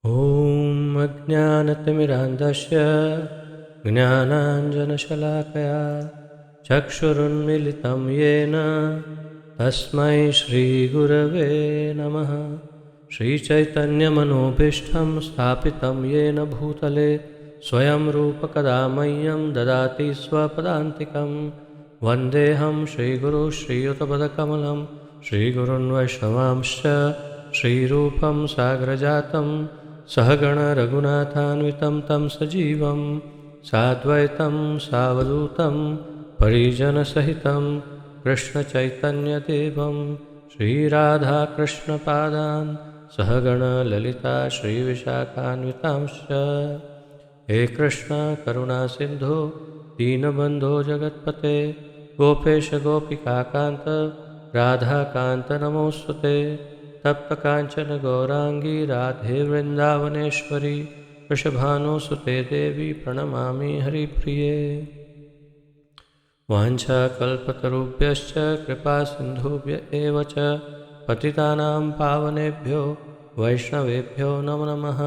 ॐ अज्ञानतिमिरान्धस्य ज्ञानाञ्जनशलाकया चक्षुरुन्मिलितं येन तस्मै श्रीगुरवे नमः। श्रीचैतन्यमनोभीष्टं स्थापितं येन भूतले स्वयं रूपकदा मह्यं ददाति स्वपदान्तिकं। वन्देऽहं श्रीगुरुं श्रीयुतपदकमलं श्रीगुरुन् वैष्णवांश्च श्रीरूपं साग्रजातं सहगण रघुनाथान्वितं तं सजीवं साद्वैतं सावधूतं परिजनसहितं कृष्णचैतन्यदेवं श्रीराधाकृष्णपादान् सहगण ललिता श्रीविशाखान्वितांश्च। हे कृष्ण करुणा सिंधु दीनबंधो जगत्पते गोपेश गोपिकाकांत राधाकांत नमोस्तुते। तप्त कांचन गौरांगी राधे वृंदावनेश्वरी वृषभानुसुते देवी प्रणमामि हरिप्रिये। वाञ्छाकल्पतरुभ्यश्च कृपा सिन्धुभ्य एव च पतितानां पावनेभ्यो वैष्णवेभ्यो नमो नमः।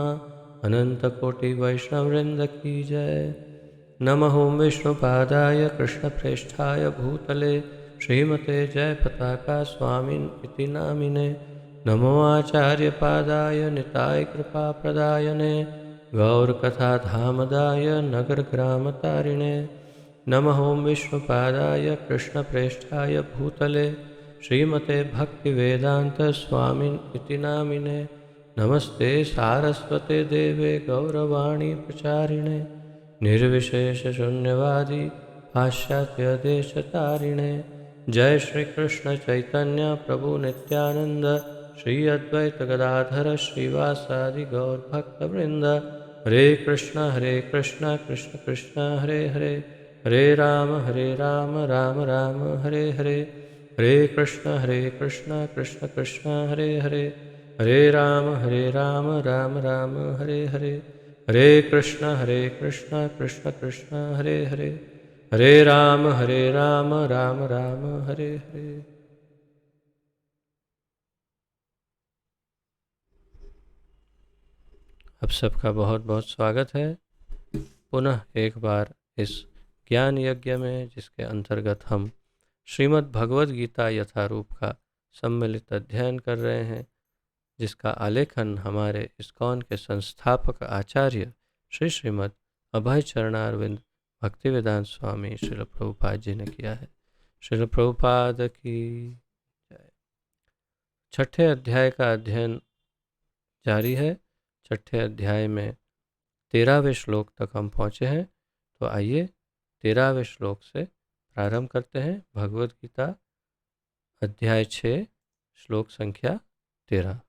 अनंतकोटि वैष्णववृंद की जय। नमः ओं विष्णुपादाय कृष्णप्रेष्ठाय भूतले श्रीमते जयपताका स्वामिन् नामिने। नमो आचार्यपादाय निताय कृपाप्रदायने गौरकथाधामदाय नगरग्रामतारिणे। नमः ओं विष्णुपादाय कृष्णप्रेष्ठाय भूतले श्रीमते भक्तिवेदांत स्वामिन् नामिने। नमस्ते सारस्वते देवे गौरवाणी प्रचारिणे निर्विशेषशून्यवादी पाश्चात्यदेशतारिणे। जय श्री कृष्ण चैतन्य प्रभु नित्यानंद श्री अद्वैत गदाधर श्रीवासादि गौर भक्तवृंद। हरे कृष्ण कृष्ण कृष्ण हरे हरे हरे राम राम राम हरे हरे। हरे कृष्ण कृष्ण कृष्ण हरे हरे हरे राम राम राम हरे हरे। हरे कृष्ण कृष्ण कृष्ण हरे हरे हरे राम राम राम हरे हरे। अब सबका बहुत बहुत स्वागत है पुनः एक बार इस ज्ञान यज्ञ में, जिसके अंतर्गत हम श्रीमद् भगवद गीता यथारूप का सम्मिलित अध्ययन कर रहे हैं, जिसका आलेखन हमारे इस्कॉन के संस्थापक आचार्य श्री श्रीमद् अभय चरणारविंद भक्तिवेदांत स्वामी श्रील प्रभुपाद जी ने किया है। श्रील प्रभुपाद की जय। छठे अध्याय का अध्ययन जारी है। छठे अध्याय में 13वें श्लोक तक हम पहुँचे हैं, तो आइए 13वें श्लोक से प्रारंभ करते हैं। भगवद गीता अध्याय 6 श्लोक संख्या 13।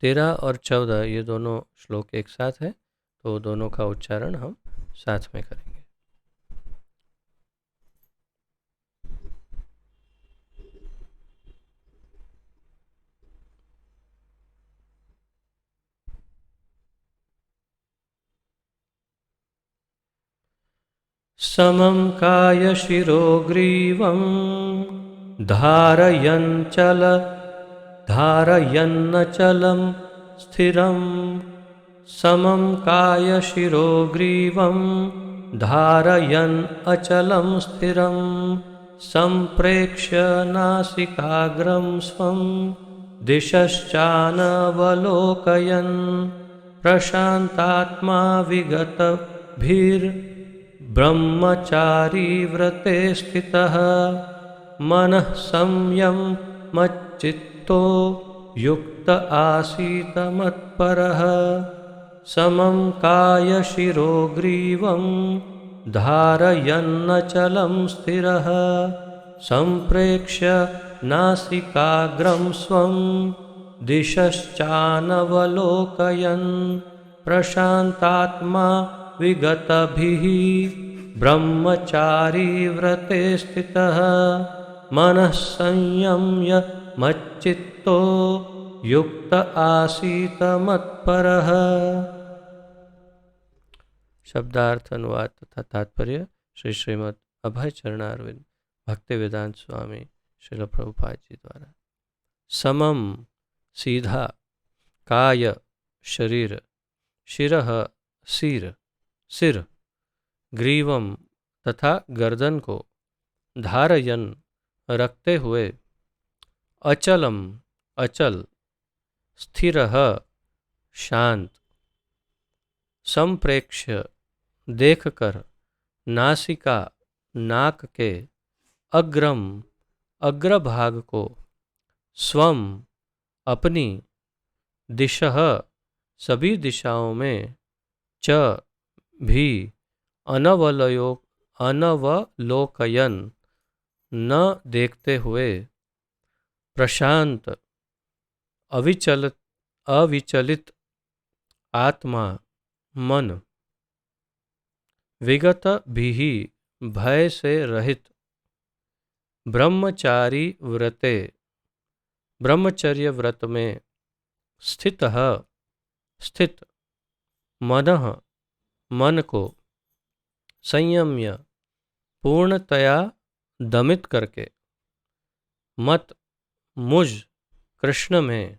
तेरह और 14 ये दोनों श्लोक एक साथ हैं, तो दोनों का उच्चारण हम साथ में करेंगे। समं कायशिरो ग्रीवं धारयन्नचलं स्थिरं। समं कायशिरो ग्रीवं धारयन् अचलं स्थिरं। सम्प्रेक्ष्य नासिकाग्रं स्वं दिशश्चानवलोकयन् प्रशान्तात्मा विगतभिर्ब्रह्मचारी व्रते स्थितः। मनः संयम मच्चित्तो युक्त आसीत मत्परः। समं कायशिरो ग्रीवं धारयन्नचलं स्थिरः। सम्प्रेक्ष्य नासिकाग्रं स्वं दिशश्चानवलोकयन् प्रशान्तात्मा विगतभिः ब्रह्मचारी व्रते स्थितः। मनः संयम्य मच्चित्तो युक्त आसीत मत्परः। शब्दार्थ अनुवाद तथा तात्पर्य श्री श्रीमद् अभय चरणारविंद भक्ति वेदांत स्वामी श्रील प्रभुपाद जी द्वारा। समम सीधा, काय शरीर, शिरः सिर सिर, ग्रीवम तथा गर्दन को, धारयन रखते हुए, अचलम अचल, स्थिरः शांत, संप्रेक्ष्य देखकर, नासिका नाक के, अग्रम अग्रभाग को, स्वम अपनी, दिशः सभी दिशाओं में, च भी, अनवलोकयन न देखते हुए, प्रशांत अविचलित आत्मा मन, विगत भी भय से रहित, ब्रह्मचारी व्रते ब्रह्मचर्य व्रत में स्थित मनः मन को, संयम्य पूर्णतया दमित करके, मत मुझ कृष्ण में,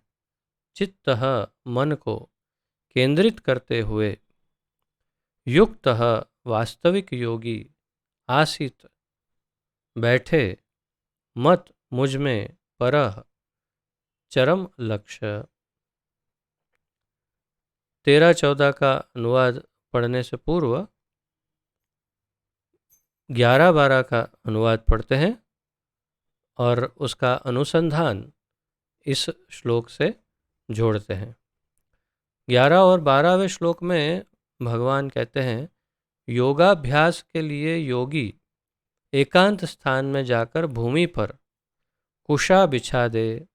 चित्तः मन को केंद्रित करते हुए, युक्तः वास्तविक योगी, आसीत बैठे, मत मुझ में, परः चरम लक्ष्य। 13-14 का अनुवाद पढ़ने से पूर्व 11-12 का अनुवाद पढ़ते हैं और उसका अनुसंधान इस श्लोक से जोड़ते हैं। 11 और 12वें श्लोक में भगवान कहते हैं, योगाभ्यास के लिए योगी एकांत स्थान में जाकर भूमि पर कुशा बिछा दे।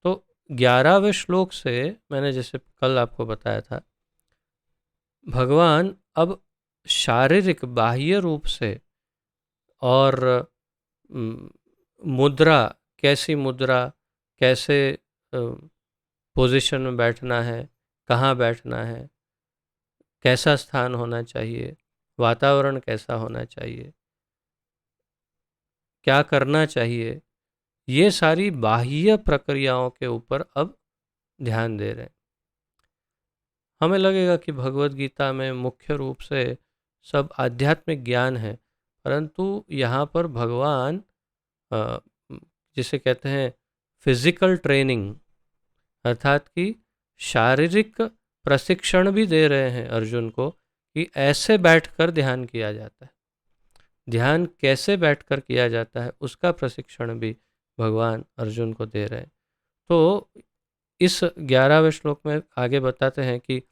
तो 11वें श्लोक से मैंने जैसे कल आपको बताया था, भगवान अब शारीरिक बाह्य रूप से और मुद्रा, कैसी मुद्रा, कैसे पोजीशन में बैठना है, कहाँ बैठना है, कैसा स्थान होना चाहिए, वातावरण कैसा होना चाहिए, क्या करना चाहिए, ये सारी बाह्य प्रक्रियाओं के ऊपर अब ध्यान दे रहे हैं। हमें लगेगा कि भगवत गीता में मुख्य रूप से सब आध्यात्मिक ज्ञान है, परंतु यहाँ पर भगवान जिसे कहते हैं फिजिकल ट्रेनिंग, अर्थात कि शारीरिक प्रशिक्षण भी दे रहे हैं अर्जुन को कि ऐसे बैठकर ध्यान किया जाता है, ध्यान कैसे बैठकर किया जाता है उसका प्रशिक्षण भी भगवान अर्जुन को दे रहे हैं। तो इस 11वें श्लोक में आगे बताते हैं कि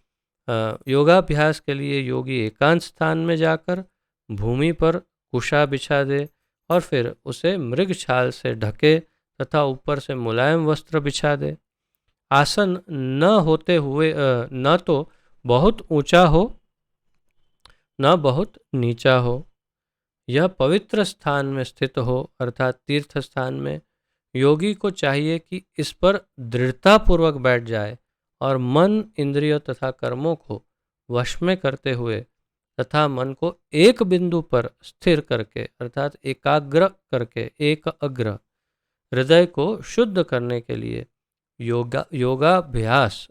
योगाभ्यास के लिए योगी एकांत स्थान में जाकर भूमि पर कुशा बिछा दे और फिर उसे मृग छाल से ढके तथा ऊपर से मुलायम वस्त्र बिछा दे। आसन न होते हुए न तो बहुत ऊंचा हो न बहुत नीचा हो, यह पवित्र स्थान में स्थित हो, अर्थात तीर्थ स्थान में। योगी को चाहिए कि इस पर दृढ़तापूर्वक बैठ जाए और मन, इंद्रियों तथा कर्मों को वश में करते हुए तथा मन को एक बिंदु पर स्थिर करके, अर्थात एकाग्र करके, एक अग्र हृदय को शुद्ध करने के लिए योग अभ्यास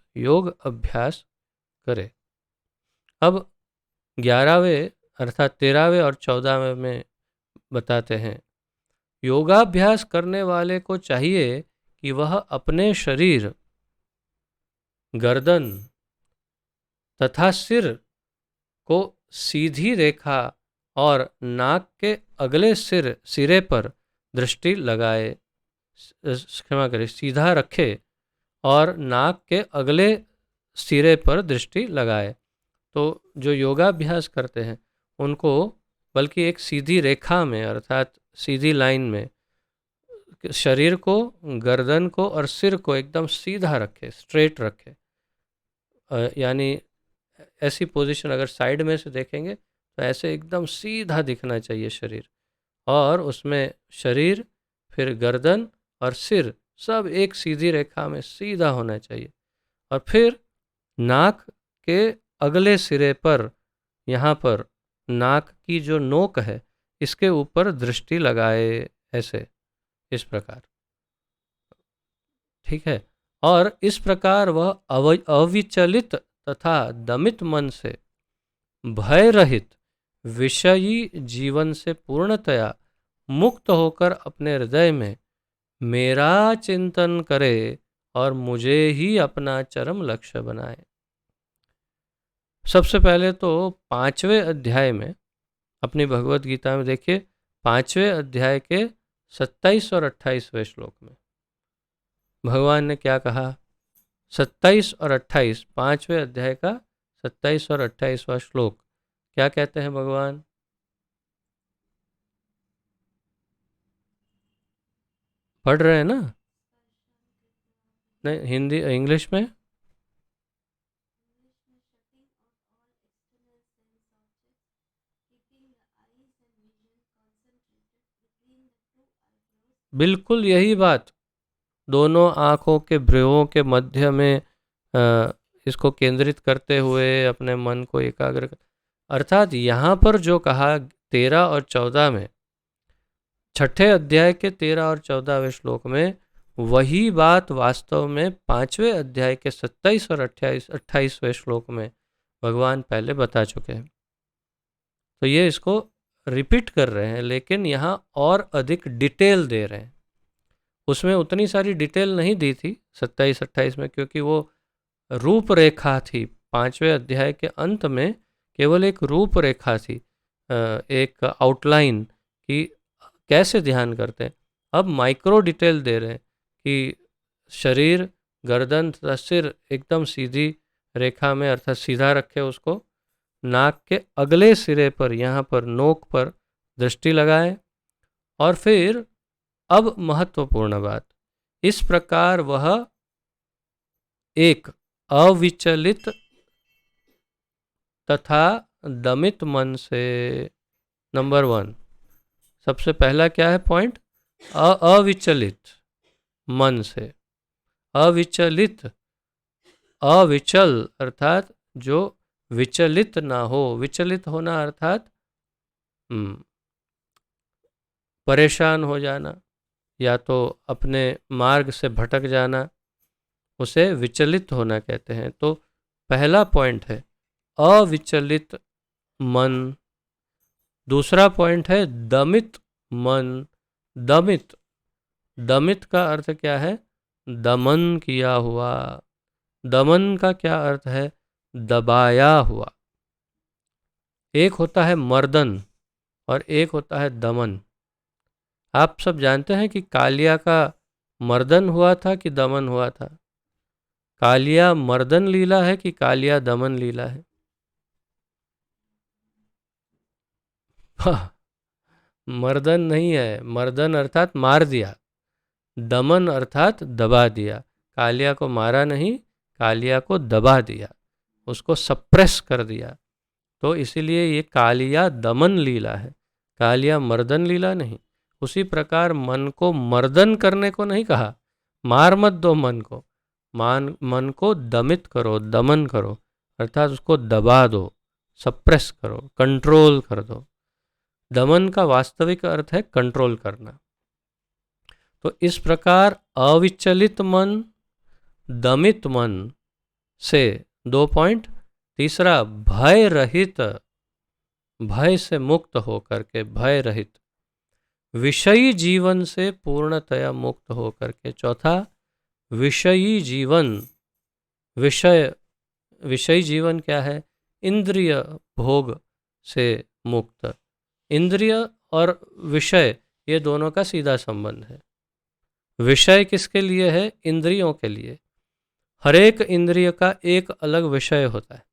करे। अब 11वें अर्थात 13वें और 14वें में बताते हैं, योगाभ्यास करने वाले को चाहिए कि वह अपने शरीर, गर्दन तथा सिर को सीधी रेखा और नाक के अगले सिरे पर दृष्टि लगाए, क्षमा करें, सीधा रखे और नाक के अगले सिरे पर दृष्टि लगाए। तो जो योगाभ्यास करते हैं उनको बल्कि एक सीधी रेखा में, अर्थात सीधी लाइन में शरीर को, गर्दन को और सिर को एकदम सीधा रखे, स्ट्रेट रखे। यानी ऐसी पोजीशन अगर साइड में से देखेंगे तो ऐसे एकदम सीधा दिखना चाहिए शरीर, और उसमें शरीर, फिर गर्दन और सिर सब एक सीधी रेखा में सीधा होना चाहिए। और फिर नाक के अगले सिरे पर यहाँ पर नाक की जो नोक है इसके ऊपर दृष्टि लगाए, ऐसे, इस प्रकार, ठीक है। और इस प्रकार वह अविचलित तथा दमित मन से, भय रहित, विषयी जीवन से पूर्णतया मुक्त होकर अपने हृदय में मेरा चिंतन करे और मुझे ही अपना चरम लक्ष्य बनाए। सबसे पहले तो 5वें अध्याय में, अपनी भगवत गीता में देखिए, 5वें अध्याय के 27 और 28वें श्लोक में भगवान ने क्या कहा। 27 और 28, 5वें अध्याय का 27 और 28वां श्लोक, क्या कहते हैं भगवान? पढ़ रहे हैं ना? नहीं, हिंदी, इंग्लिश में। बिल्कुल यही बात, दोनों आँखों के भ्रुओं के मध्य में इसको केंद्रित करते हुए अपने मन को एकाग्र कर, अर्थात यहाँ पर जो कहा 13 और 14 में, 6ठे अध्याय के 13 और 14वें श्लोक में, वही बात वास्तव में 5वें अध्याय के 27 और 28वें श्लोक में भगवान पहले बता चुके हैं। तो ये इसको रिपीट कर रहे हैं, लेकिन यहाँ और अधिक डिटेल दे रहे हैं। उसमें उतनी सारी डिटेल नहीं दी थी 27-28 में, क्योंकि वो रूपरेखा थी। 5वें अध्याय के अंत में केवल एक रूपरेखा थी, एक आउटलाइन कि कैसे ध्यान करते हैं। अब माइक्रो डिटेल दे रहे हैं कि शरीर, गर्दन तथा सिर एकदम सीधी रेखा में, अर्थात सीधा रखे उसको, नाक के अगले सिरे पर, यहाँ पर नोक पर दृष्टि लगाए, और फिर अब महत्वपूर्ण बात, इस प्रकार वह एक अविचलित तथा दमित मन से, नंबर 1, सबसे पहला क्या है पॉइंट? अविचलित मन से, अविचलित, अविचल अर्थात जो विचलित ना हो। विचलित होना अर्थात परेशान हो जाना, या तो अपने मार्ग से भटक जाना, उसे विचलित होना कहते हैं। तो पहला पॉइंट है अविचलित मन। दूसरा पॉइंट है दमित मन। दमित, दमित का अर्थ क्या है? दमन किया हुआ। दमन का क्या अर्थ है? दबाया हुआ। एक होता है मर्दन और एक होता है दमन। आप सब जानते हैं कि कालिया का मर्दन हुआ था कि दमन हुआ था? कालिया मर्दन लीला है कि कालिया दमन लीला है? मर्दन नहीं है। मर्दन अर्थात मार दिया, दमन अर्थात दबा दिया। कालिया को मारा नहीं, कालिया को दबा दिया, उसको सप्रेस कर दिया। तो इसीलिए ये कालिया दमन लीला है, कालिया मर्दन लीला नहीं। उसी प्रकार मन को मर्दन करने को नहीं कहा, मार मत दो मन को, मन को दमित करो, दमन करो, अर्थात उसको दबा दो, सप्रेस करो, कंट्रोल कर दो। दमन का वास्तविक अर्थ है कंट्रोल करना। तो इस प्रकार अविचलित मन, दमित मन से 2 पॉइंट। तीसरा भय रहित, भय से मुक्त होकर के, भय रहित, विषयी जीवन से पूर्णतया मुक्त होकर के। चौथा विषयी जीवन। विषयी जीवन क्या है? इंद्रिय भोग से मुक्त। इंद्रिय और विषय, ये दोनों का सीधा संबंध है। विषय किसके लिए है? इंद्रियों के लिए। हर एक इंद्रिय का एक अलग विषय होता है।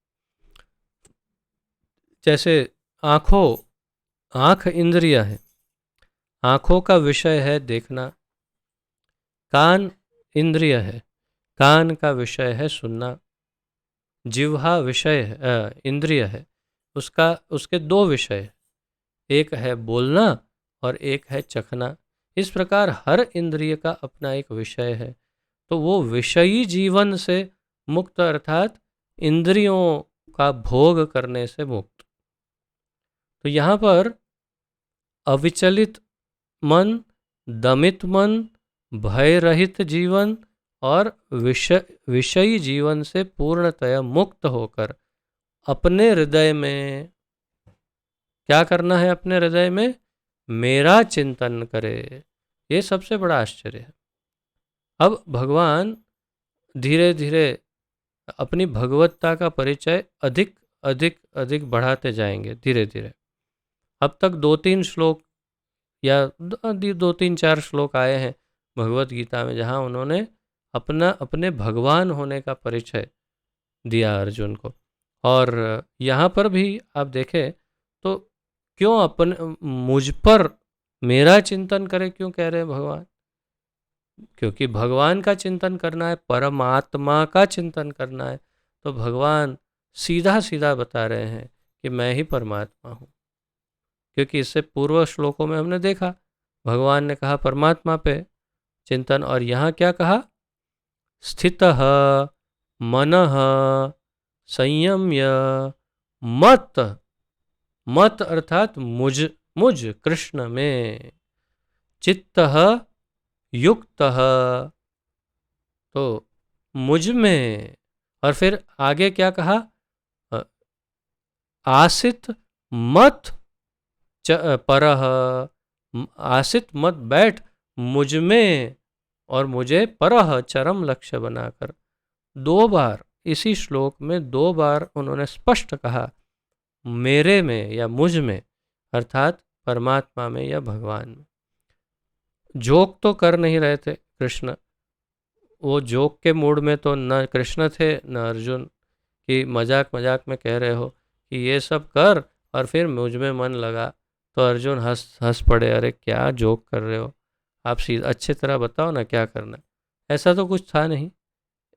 जैसे आँखों, आँख इंद्रिय है, आँखों का विषय है देखना। कान इंद्रिय है, कान का विषय है सुनना। जिह्वा विषय है, इंद्रिय है, उसके 2 विषय, एक है बोलना और एक है चखना। इस प्रकार हर इंद्रिय का अपना एक विषय है। तो वो विषयी जीवन से मुक्त, अर्थात इंद्रियों का भोग करने से मुक्त। तो यहाँ पर अविचलित मन, दमित मन, भय रहित जीवन और विषयी जीवन से पूर्णतया मुक्त होकर अपने हृदय में क्या करना है, अपने हृदय में मेरा चिंतन करे। ये सबसे बड़ा आश्चर्य है। अब भगवान धीरे धीरे अपनी भगवत्ता का परिचय अधिक अधिक अधिक बढ़ाते जाएंगे धीरे धीरे। अब तक 2-3 श्लोक या 2-3-4 श्लोक आए हैं भगवत गीता में जहाँ उन्होंने अपने भगवान होने का परिचय दिया अर्जुन को। और यहाँ पर भी आप देखें तो क्यों मुझ पर मेरा चिंतन करे क्यों कह रहे हैं भगवान? क्योंकि भगवान का चिंतन करना है, परमात्मा का चिंतन करना है, तो भगवान सीधा सीधा बता रहे हैं कि मैं ही परमात्मा हूँ। क्योंकि इससे पूर्व श्लोकों में हमने देखा भगवान ने कहा परमात्मा पे चिंतन, और यहाँ क्या कहा? स्थितः मनः संयम्य मत, मत अर्थात मुझ कृष्ण में, चित्तः युक्तः, तो मुझ में। और फिर आगे क्या कहा? आसित मत परह, आसित मत बैठ मुझ में और मुझे परह चरम लक्ष्य बनाकर। 2 बार इसी श्लोक में 2 बार उन्होंने स्पष्ट कहा मेरे में या मुझ में, अर्थात परमात्मा में या भगवान में। जोक तो कर नहीं रहे थे कृष्ण, वो जोक के मूड में तो न कृष्ण थे न अर्जुन, कि मजाक मजाक में कह रहे हो कि ये सब कर और फिर मुझ में मन लगा। तो अर्जुन हंस पड़े, अरे क्या जोक कर रहे हो आप, अच्छी तरह बताओ ना क्या करना। ऐसा तो कुछ था नहीं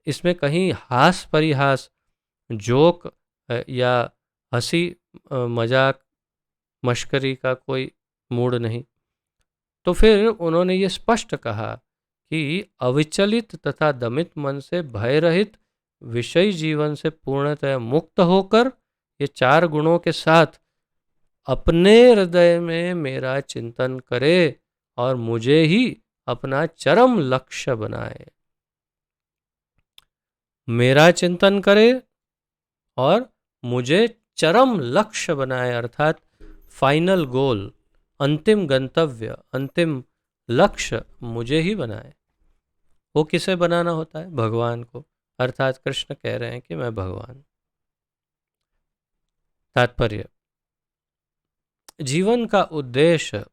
इसमें, कहीं हास परिहास, जोक या हंसी मजाक मश्करी का कोई मूड नहीं। तो फिर उन्होंने ये स्पष्ट कहा कि अविचलित तथा दमित मन से भय रहित विषय जीवन से पूर्णतः मुक्त होकर ये 4 गुणों के साथ अपने हृदय में मेरा चिंतन करे और मुझे ही अपना चरम लक्ष्य बनाए। मेरा चिंतन करे और मुझे चरम लक्ष्य बनाए, अर्थात फाइनल गोल, अंतिम गंतव्य, अंतिम लक्ष्य मुझे ही बनाए। वो किसे बनाना होता है? भगवान को, अर्थात कृष्ण कह रहे हैं कि मैं भगवान। तात्पर्य, जीवन का उद्देश्य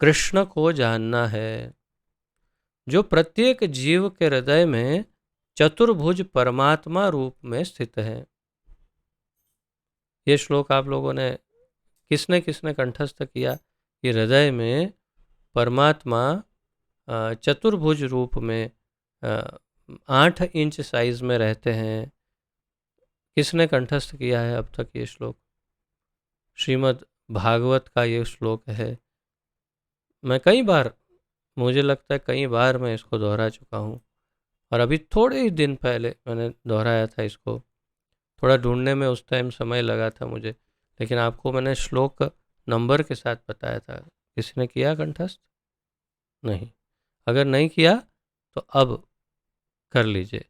कृष्ण को जानना है, जो प्रत्येक जीव के हृदय में चतुर्भुज परमात्मा रूप में स्थित है। ये श्लोक आप लोगों ने किसने किसने कंठस्थ किया कि हृदय में परमात्मा चतुर्भुज रूप में 8 इंच साइज में रहते हैं? किसने कंठस्थ किया है अब तक ये श्लोक? श्रीमद् भागवत का ये श्लोक है। मैं कई बार, मुझे लगता है कई बार मैं इसको दोहरा चुका हूँ, और अभी थोड़े ही दिन पहले मैंने दोहराया था इसको। थोड़ा ढूंढने में उस टाइम समय लगा था मुझे, लेकिन आपको मैंने श्लोक नंबर के साथ बताया था। किसी ने किया कंठस्थ? नहीं। अगर नहीं किया तो अब कर लीजिए।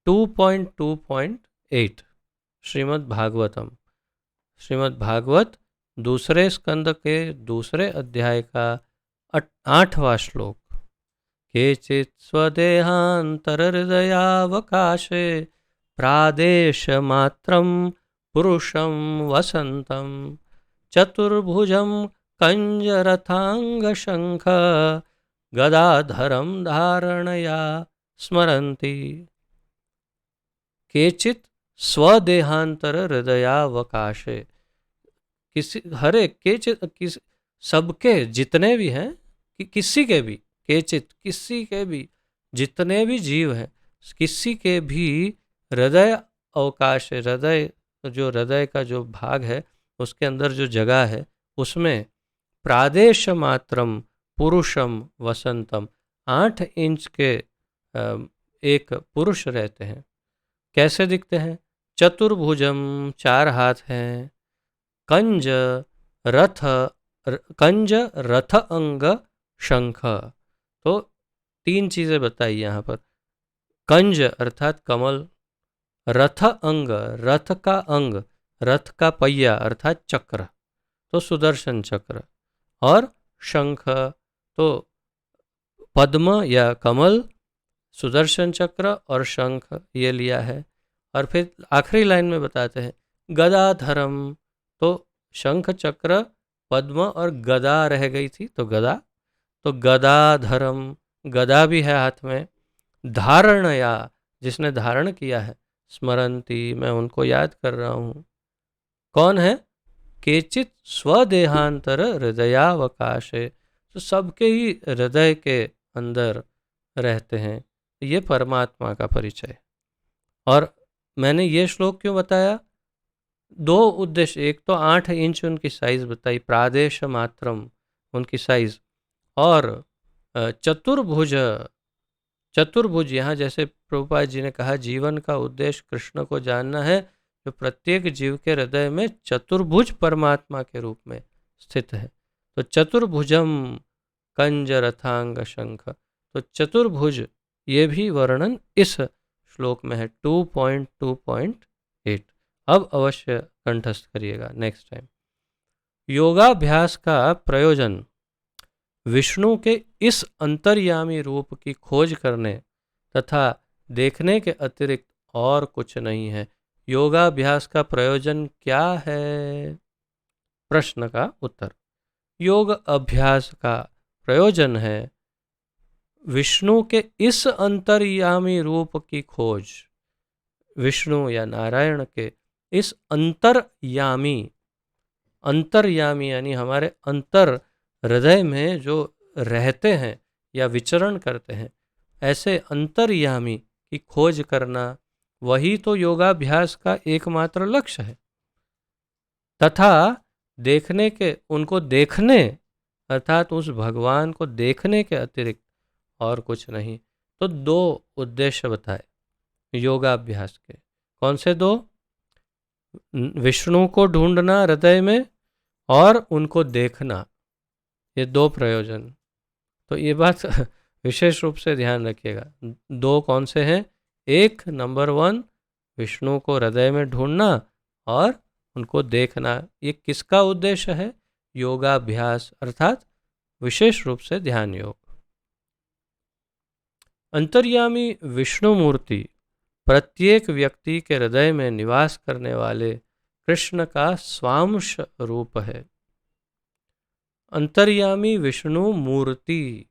2.2.8 श्रीमद् भागवतम, श्रीमद् भागवत दूसरे स्कंद के दूसरे अध्याय का 8वां श्लोक। केचित् स्वदेहान्तरहृदयावकाशे प्रादेशमात्रं पुरुषं वसन्तं चतुर्भुजं कंजरथांगशंख गदाधरं धारणया स्मरन्ति। केचित् स्वदेहांतर हृदयावकाशे, किसी हर एक केचित् सबके जितने भी हैं, कि किसी के भी, केचित किसी के भी जितने भी जीव हैं, किसी के भी हृदय अवकाश है, हृदय जो हृदय का जो भाग है उसके अंदर जो जगह है उसमें प्रादेश मात्रम पुरुषम वसंतम 8 इंच के एक पुरुष रहते हैं। कैसे दिखते हैं? चतुर्भुजम 4 हाथ हैं, कंज कंज, रथ अंग, शंख। तो तीन चीजें बताई यहाँ पर। कंज अर्थात कमल, रथ अंग रथ का अंग, रथ का पहिया अर्थात चक्र, तो सुदर्शन चक्र, और शंख तो पद्म या कमल, सुदर्शन चक्र और शंख ये लिया है। और फिर आखिरी लाइन में बताते हैं गदाधरम, तो शंख चक्र पद्म और गदा रह गई थी, तो गदा, तो गदाधरम, गदा भी है हाथ में। धारणया, जिसने धारण किया है, स्मरंती, मैं उनको याद कर रहा हूँ। कौन है? केचित स्वदेहांतर हृदयावकाशे, तो सबके ही हृदय के अंदर रहते हैं। ये परमात्मा का परिचय। और मैंने ये श्लोक क्यों बताया? दो उद्देश्य, एक तो 8 इंच उनकी साइज बताई, प्रादेश मात्रम उनकी साइज, और चतुर्भुज, चतुर्भुज यहाँ जैसे प्रभुपाद जी ने कहा जीवन का उद्देश्य कृष्ण को जानना है, जो प्रत्येक जीव के हृदय में चतुर्भुज परमात्मा के रूप में स्थित है। तो चतुर्भुजम कंज रथांग शंख, तो चतुर्भुज ये भी वर्णन इस श्लोक में है 2.2.8। अब अवश्य कंठस्थ करिएगा नेक्स्ट टाइम। योगाभ्यास का प्रयोजन विष्णु के इस अंतर्यामी रूप की खोज करने तथा देखने के अतिरिक्त और कुछ नहीं है। योगाभ्यास का प्रयोजन क्या है? प्रश्न का उत्तर, योग अभ्यास का प्रयोजन है विष्णु के इस अंतर्यामी रूप की खोज, विष्णु या नारायण के इस अंतर्यामी, अंतर्यामी यानी हमारे अंतर हृदय में जो रहते हैं या विचरण करते हैं, ऐसे अंतर्यामी की खोज करना, वही तो योगाभ्यास का एकमात्र लक्ष्य है। तथा देखने के, उनको देखने अर्थात उस भगवान को देखने के अतिरिक्त और कुछ नहीं। तो दो उद्देश्य बताए योगाभ्यास के। कौन से दो? विष्णु को ढूंढना हृदय में और उनको देखना, ये दो प्रयोजन। तो ये बात विशेष रूप से ध्यान रखिएगा। दो कौन से हैं? एक, नंबर 1 विष्णु को हृदय में ढूंढना और उनको देखना। ये किसका उद्देश्य है? योगाभ्यास अर्थात विशेष रूप से ध्यान योग। अंतर्यामी विष्णु मूर्ति प्रत्येक व्यक्ति के हृदय में निवास करने वाले कृष्ण का स्वांश रूप है। अंतर्यामी विष्णु मूर्ति,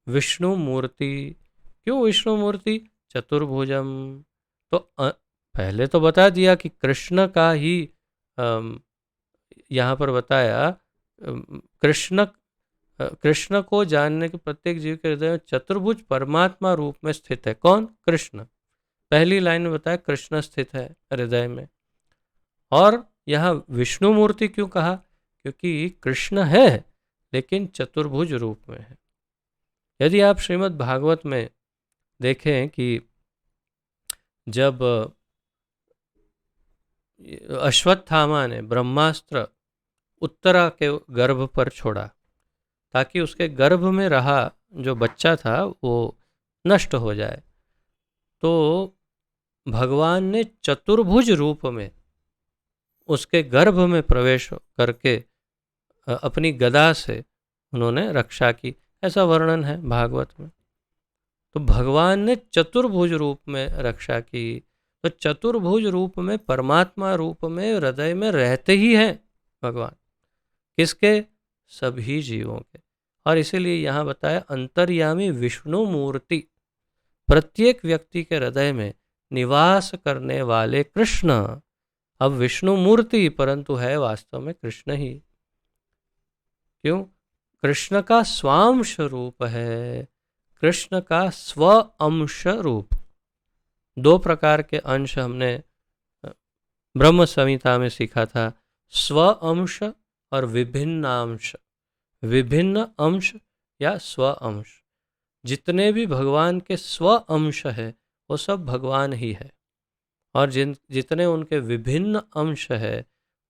विष्णु मूर्ति, क्यों विष्णु मूर्ति? चतुर्भुजम। तो पहले तो बता दिया कि कृष्ण का ही यहाँ पर बताया, कृष्ण को जानने के प्रत्येक जीव के हृदय में चतुर्भुज परमात्मा रूप में स्थित है। कौन? कृष्ण। पहली लाइन में बताया कृष्ण स्थित है हृदय में। और यहाँ विष्णु मूर्ति क्यों कहा? क्योंकि कृष्ण है लेकिन चतुर्भुज रूप में है। यदि आप श्रीमद् भागवत में देखें कि जब अश्वत्थामा ने ब्रह्मास्त्र उत्तरा के गर्भ पर छोड़ा ताकि उसके गर्भ में रहा जो बच्चा था वो नष्ट हो जाए, तो भगवान ने चतुर्भुज रूप में उसके गर्भ में प्रवेश करके अपनी गदा से उन्होंने रक्षा की, ऐसा वर्णन है भागवत में। तो भगवान ने चतुर्भुज रूप में रक्षा की। तो चतुर्भुज रूप में, परमात्मा रूप में हृदय में रहते ही हैं भगवान। किसके? सभी जीवों के। और इसीलिए यहाँ बताया अंतर्यामी विष्णु मूर्ति, प्रत्येक व्यक्ति के हृदय में निवास करने वाले कृष्ण। अब विष्णु मूर्ति परंतु है वास्तव में कृष्ण ही। क्यों? कृष्ण का स्वांश रूप है, कृष्ण का स्व अंश रूप। दो प्रकार के अंश हमने ब्रह्म संहिता में सीखा था, स्व अंश और विभिन्न अंश। विभिन्न अंश या स्व अंश, जितने भी भगवान के स्व अंश है वो सब भगवान ही है, और जितने उनके विभिन्न अंश है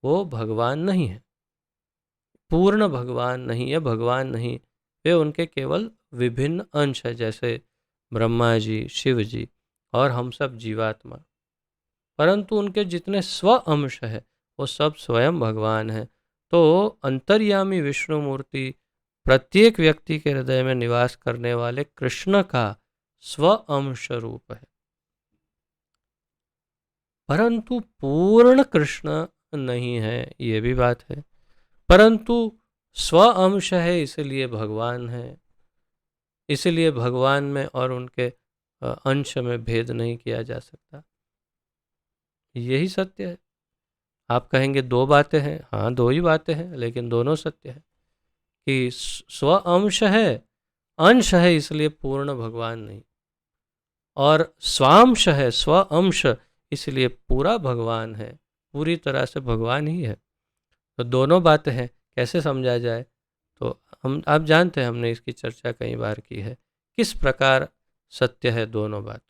वो भगवान नहीं है, पूर्ण भगवान नहीं है, भगवान नहीं। वे उनके केवल विभिन्न अंश है, जैसे ब्रह्मा जी, शिव जी और हम सब जीवात्मा। परंतु उनके जितने स्व अंश है वो सब स्वयं भगवान है। तो अंतर्यामी विष्णु मूर्ति प्रत्येक व्यक्ति के हृदय में निवास करने वाले कृष्ण का स्व अंश रूप है, परंतु पूर्ण कृष्ण नहीं है, ये भी बात है। परंतु स्व अंश है, इसलिए भगवान है। इसलिए भगवान में और उनके अंश में भेद नहीं किया जा सकता। यही सत्य है। आप कहेंगे दो बातें हैं, हाँ दो ही बातें हैं, लेकिन दोनों सत्य है कि स्व अंश है इसलिए पूर्ण भगवान नहीं, और स्वांश है, स्व अंश, इसलिए पूरा भगवान है, पूरी तरह से भगवान ही है। तो दोनों बातें हैं, कैसे समझा जाए? तो हम आप जानते हैं, हमने इसकी चर्चा कई बार की है, किस प्रकार सत्य है दोनों बात।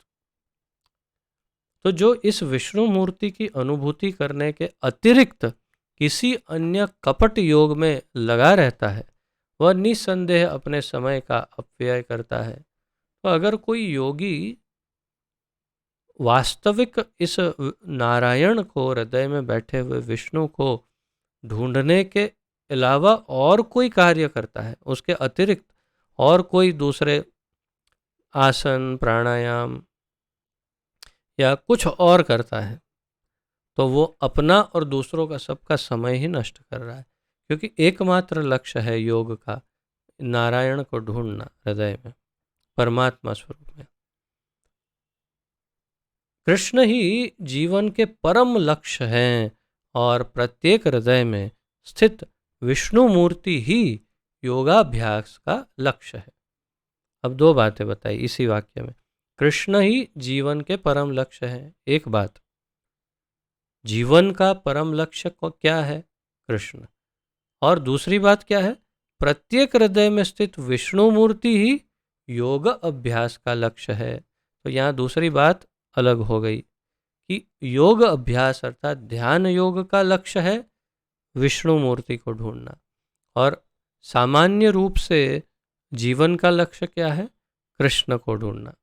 तो जो इस विष्णु मूर्ति की अनुभूति करने के अतिरिक्त किसी अन्य कपट योग में लगा रहता है, वह निस्संदेह अपने समय का अपव्यय करता है। तो अगर कोई योगी वास्तविक इस नारायण को, हृदय में बैठे हुए विष्णु को ढूंढने के अलावा और कोई कार्य करता है, उसके अतिरिक्त और कोई दूसरे आसन, प्राणायाम या कुछ और करता है, तो वो अपना और दूसरों का सबका समय ही नष्ट कर रहा है। क्योंकि एकमात्र लक्ष्य है योग का नारायण को ढूंढना हृदय में, परमात्मा स्वरूप में। कृष्ण ही जीवन के परम लक्ष्य हैं और प्रत्येक हृदय में स्थित विष्णु मूर्ति ही योगाभ्यास का लक्ष्य है। अब दो बातें बताई इसी वाक्य में। कृष्ण ही जीवन के परम लक्ष्य हैं, एक बात। जीवन का परम लक्ष्य को क्या है? कृष्ण। और दूसरी बात क्या है? प्रत्येक हृदय में स्थित विष्णु मूर्ति ही योग अभ्यास का लक्ष्य है। तो यहाँ दूसरी बात अलग हो गई कि योग अभ्यास अर्थात ध्यान योग का लक्ष्य है विष्णु मूर्ति को ढूंढना, और सामान्य रूप से जीवन का लक्ष्य क्या है? कृष्ण को ढूंढना।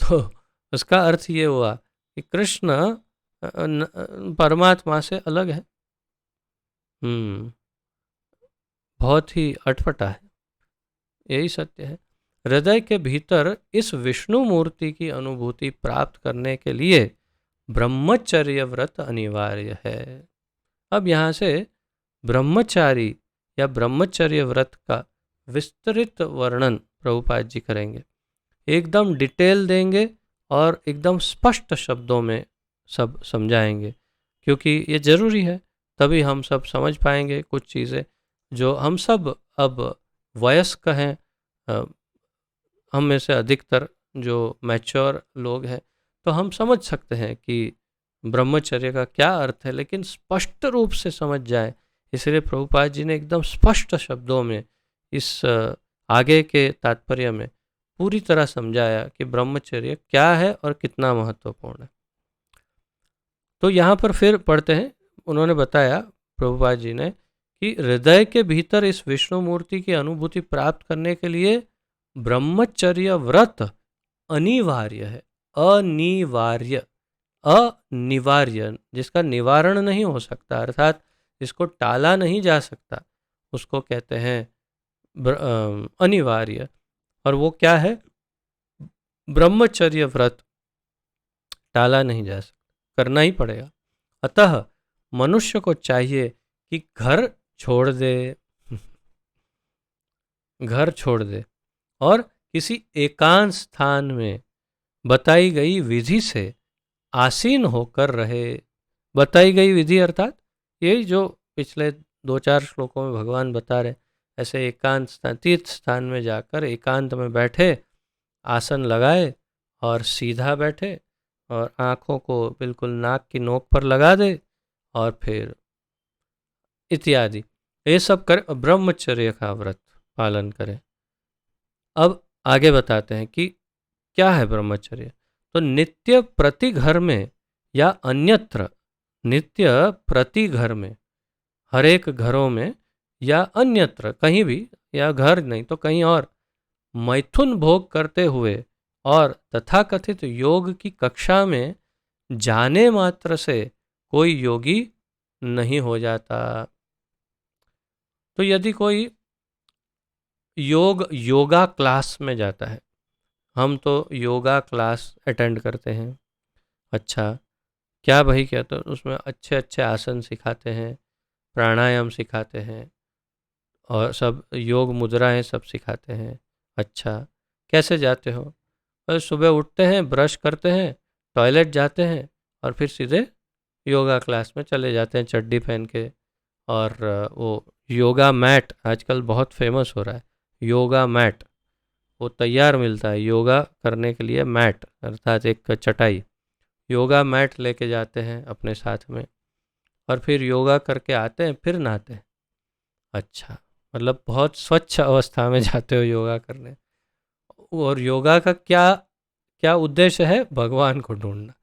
तो उसका अर्थ ये हुआ कि कृष्ण परमात्मा से अलग है। बहुत ही अटपटा है, यही सत्य है। हृदय के भीतर इस विष्णु मूर्ति की अनुभूति प्राप्त करने के लिए ब्रह्मचर्य व्रत अनिवार्य है। अब यहाँ से ब्रह्मचारी या ब्रह्मचर्य व्रत का विस्तृत वर्णन प्रभुपाद जी करेंगे, एकदम डिटेल देंगे और एकदम स्पष्ट शब्दों में सब समझाएंगे, क्योंकि ये जरूरी है, तभी हम सब समझ पाएंगे कुछ चीज़ें जो हम सब अब वयस्क हैं। हम में से अधिकतर जो मैच्योर लोग हैं, तो हम समझ सकते हैं कि ब्रह्मचर्य का क्या अर्थ है, लेकिन स्पष्ट रूप से समझ जाए, इसलिए प्रभुपाद जी ने एकदम स्पष्ट शब्दों में इस आगे के तात्पर्य में पूरी तरह समझाया कि ब्रह्मचर्य क्या है और कितना महत्वपूर्ण है। तो यहाँ पर फिर पढ़ते हैं, उन्होंने बताया प्रभुपाद जी ने कि हृदय के भीतर इस विष्णु मूर्ति की अनुभूति प्राप्त करने के लिए ब्रह्मचर्य व्रत अनिवार्य है। अनिवार्य, अनिवार्य, जिसका निवारण नहीं हो सकता, अर्थात इसको टाला नहीं जा सकता, उसको कहते हैं अनिवार्य। और वो क्या है? ब्रह्मचर्य व्रत टाला नहीं जा सकता, करना ही पड़ेगा। अतः मनुष्य को चाहिए कि घर छोड़ दे घर छोड़ दे और किसी एकांत स्थान में बताई गई विधि से आसीन होकर रहे। बताई गई विधि अर्थात यही जो पिछले 2-4 श्लोकों में भगवान बता रहे, ऐसे एकांत स्थान, तीर्थ स्थान में जाकर एकांत में बैठे, आसन लगाए और सीधा बैठे और आँखों को बिल्कुल नाक की नोक पर लगा दे और फिर इत्यादि ये सब कर ब्रह्मचर्य का व्रत पालन करें। अब आगे बताते हैं कि क्या है ब्रह्मचर्य। तो नित्य प्रति घर में या अन्यत्र नित्य प्रति घर में, हर एक घरों में या अन्यत्र कहीं भी, या घर नहीं तो कहीं और, मैथुन भोग करते हुए और तथाकथित योग की कक्षा में जाने मात्र से कोई योगी नहीं हो जाता। तो यदि कोई योगा क्लास में जाता है, हम तो योगा क्लास अटेंड करते हैं, अच्छा क्या भाई, क्या तो उसमें अच्छे अच्छे आसन सिखाते हैं, प्राणायाम सिखाते हैं और सब योग मुद्राएं सब सिखाते हैं। अच्छा, कैसे जाते हो? बस सुबह उठते हैं, ब्रश करते हैं, टॉयलेट जाते हैं और फिर सीधे योगा क्लास में चले जाते हैं चड्डी पहन के। और वो योगा मैट आजकल बहुत फेमस हो रहा है, योगा मैट, वो तैयार मिलता है योगा करने के लिए, मैट अर्थात एक चटाई, योगा मैट लेके जाते हैं अपने साथ में और फिर योगा करके आते हैं, फिर नहाते हैं। अच्छा, मतलब बहुत स्वच्छ अवस्था में जाते हो योगा करने। और योगा का क्या क्या उद्देश्य है? भगवान को ढूंढना।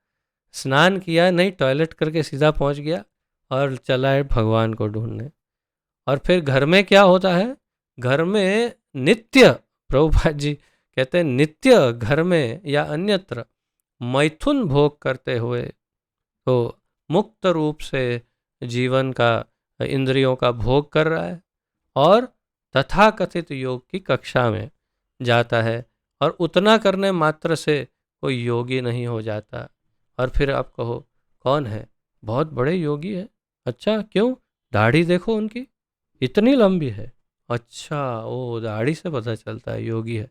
स्नान किया नहीं, टॉयलेट करके सीधा पहुंच गया और चला है भगवान को ढूंढने। और फिर घर में क्या होता है? घर में नित्य, प्रभुपाद जी कहते हैं नित्य घर में या अन्यत्र मैथुन भोग करते हुए तो मुक्त रूप से जीवन का, इंद्रियों का भोग कर रहा है और तथाकथित योग की कक्षा में जाता है, और उतना करने मात्र से कोई योगी नहीं हो जाता। और फिर आप कहो कौन है? बहुत बड़े योगी है। अच्छा, क्यों? दाढ़ी देखो उनकी इतनी लंबी है। अच्छा, वो दाढ़ी से पता चलता है योगी है।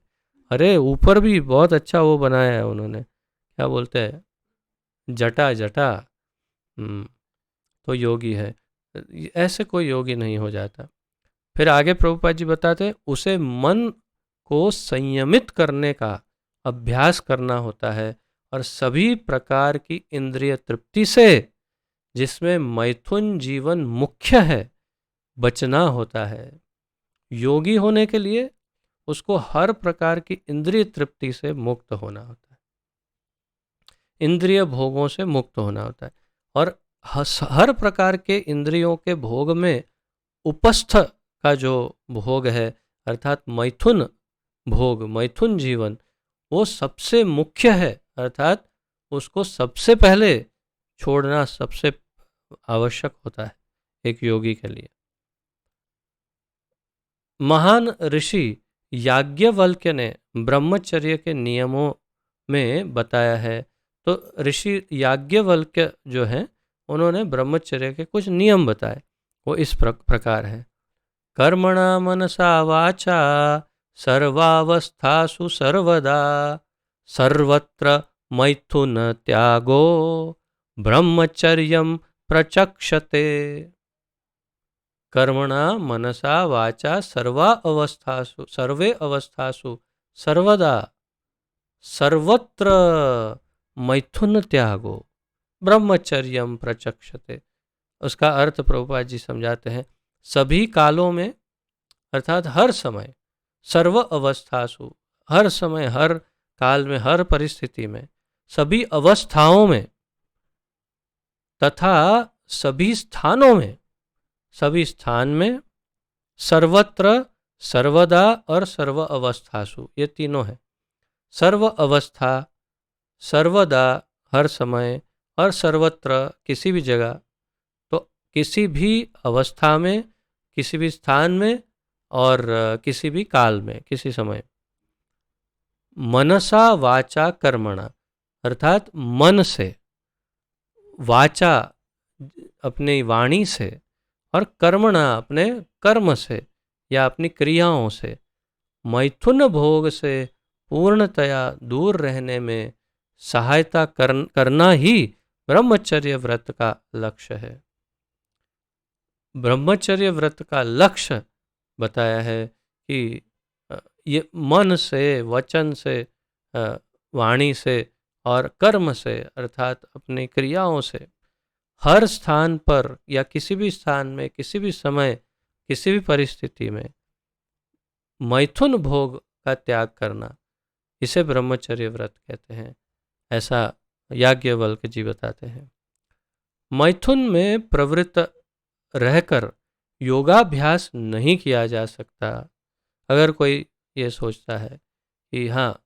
अरे ऊपर भी बहुत अच्छा वो बनाया है उन्होंने, क्या बोलते हैं, जटा जटा। तो योगी है। ऐसे कोई योगी नहीं हो जाता। फिर आगे प्रभुपाद जी बताते हैं उसे मन को संयमित करने का अभ्यास करना होता है और सभी प्रकार की इंद्रिय तृप्ति से, जिसमें मैथुन जीवन मुख्य है, बचना होता है। योगी होने के लिए उसको हर प्रकार की इंद्रिय तृप्ति से मुक्त होना होता है, इंद्रिय भोगों से मुक्त होना होता है। और हर प्रकार के इंद्रियों के भोग में उपस्थ का जो भोग है अर्थात मैथुन भोग, मैथुन जीवन, वो सबसे मुख्य है, अर्थात उसको सबसे पहले छोड़ना सबसे आवश्यक होता है एक योगी के लिए। महान ऋषि याज्ञवल्क्य ने ब्रह्मचर्य के नियमों में बताया है। तो ऋषि याज्ञवल्क्य जो हैं उन्होंने ब्रह्मचर्य के कुछ नियम बताए, वो इस प्रकार है। कर्मणा मनसा वाचा सर्वावस्थासु सर्वदा सर्वत्र मैथुन त्यागो ब्रह्मचर्यं प्रचक्षते। कर्मणा मनसा वाचा सर्वे अवस्थासु सर्वदा सर्वत्र मैथुन त्यागो ब्रह्मचर्यं प्रचक्षते। उसका अर्थ प्रभुपाद जी समझाते हैं, सभी कालों में अर्थात हर समय, सर्व अवस्थासु, हर समय, हर काल में, हर परिस्थिति में, सभी अवस्थाओं में तथा सभी स्थानों में, सभी स्थान में, सर्वत्र, सर्वदा और सर्व अवस्थासु, ये तीनों है। सर्व अवस्था, सर्वदा हर समय, और सर्वत्र किसी भी जगह, तो किसी भी अवस्था में, किसी भी स्थान में और किसी भी काल में, किसी समय। मनसा वाचा कर्मणा अर्थात मन से, वाचा अपनी वाणी से, और कर्मणा अपने कर्म से या अपनी क्रियाओं से, मैथुन भोग से पूर्णतया दूर रहने में सहायता करना ही ब्रह्मचर्य व्रत का लक्ष्य है। ब्रह्मचर्य व्रत का लक्ष्य बताया है कि ये मन से, वचन से, वाणी से और कर्म से अर्थात अपनी क्रियाओं से हर स्थान पर या किसी भी स्थान में, किसी भी समय, किसी भी परिस्थिति में मैथुन भोग का त्याग करना, इसे ब्रह्मचर्य व्रत कहते हैं, ऐसा याज्ञवल्क्य जी बताते हैं। मैथुन में प्रवृत्त रहकर योगाभ्यास नहीं किया जा सकता। अगर कोई ये सोचता है कि हाँ,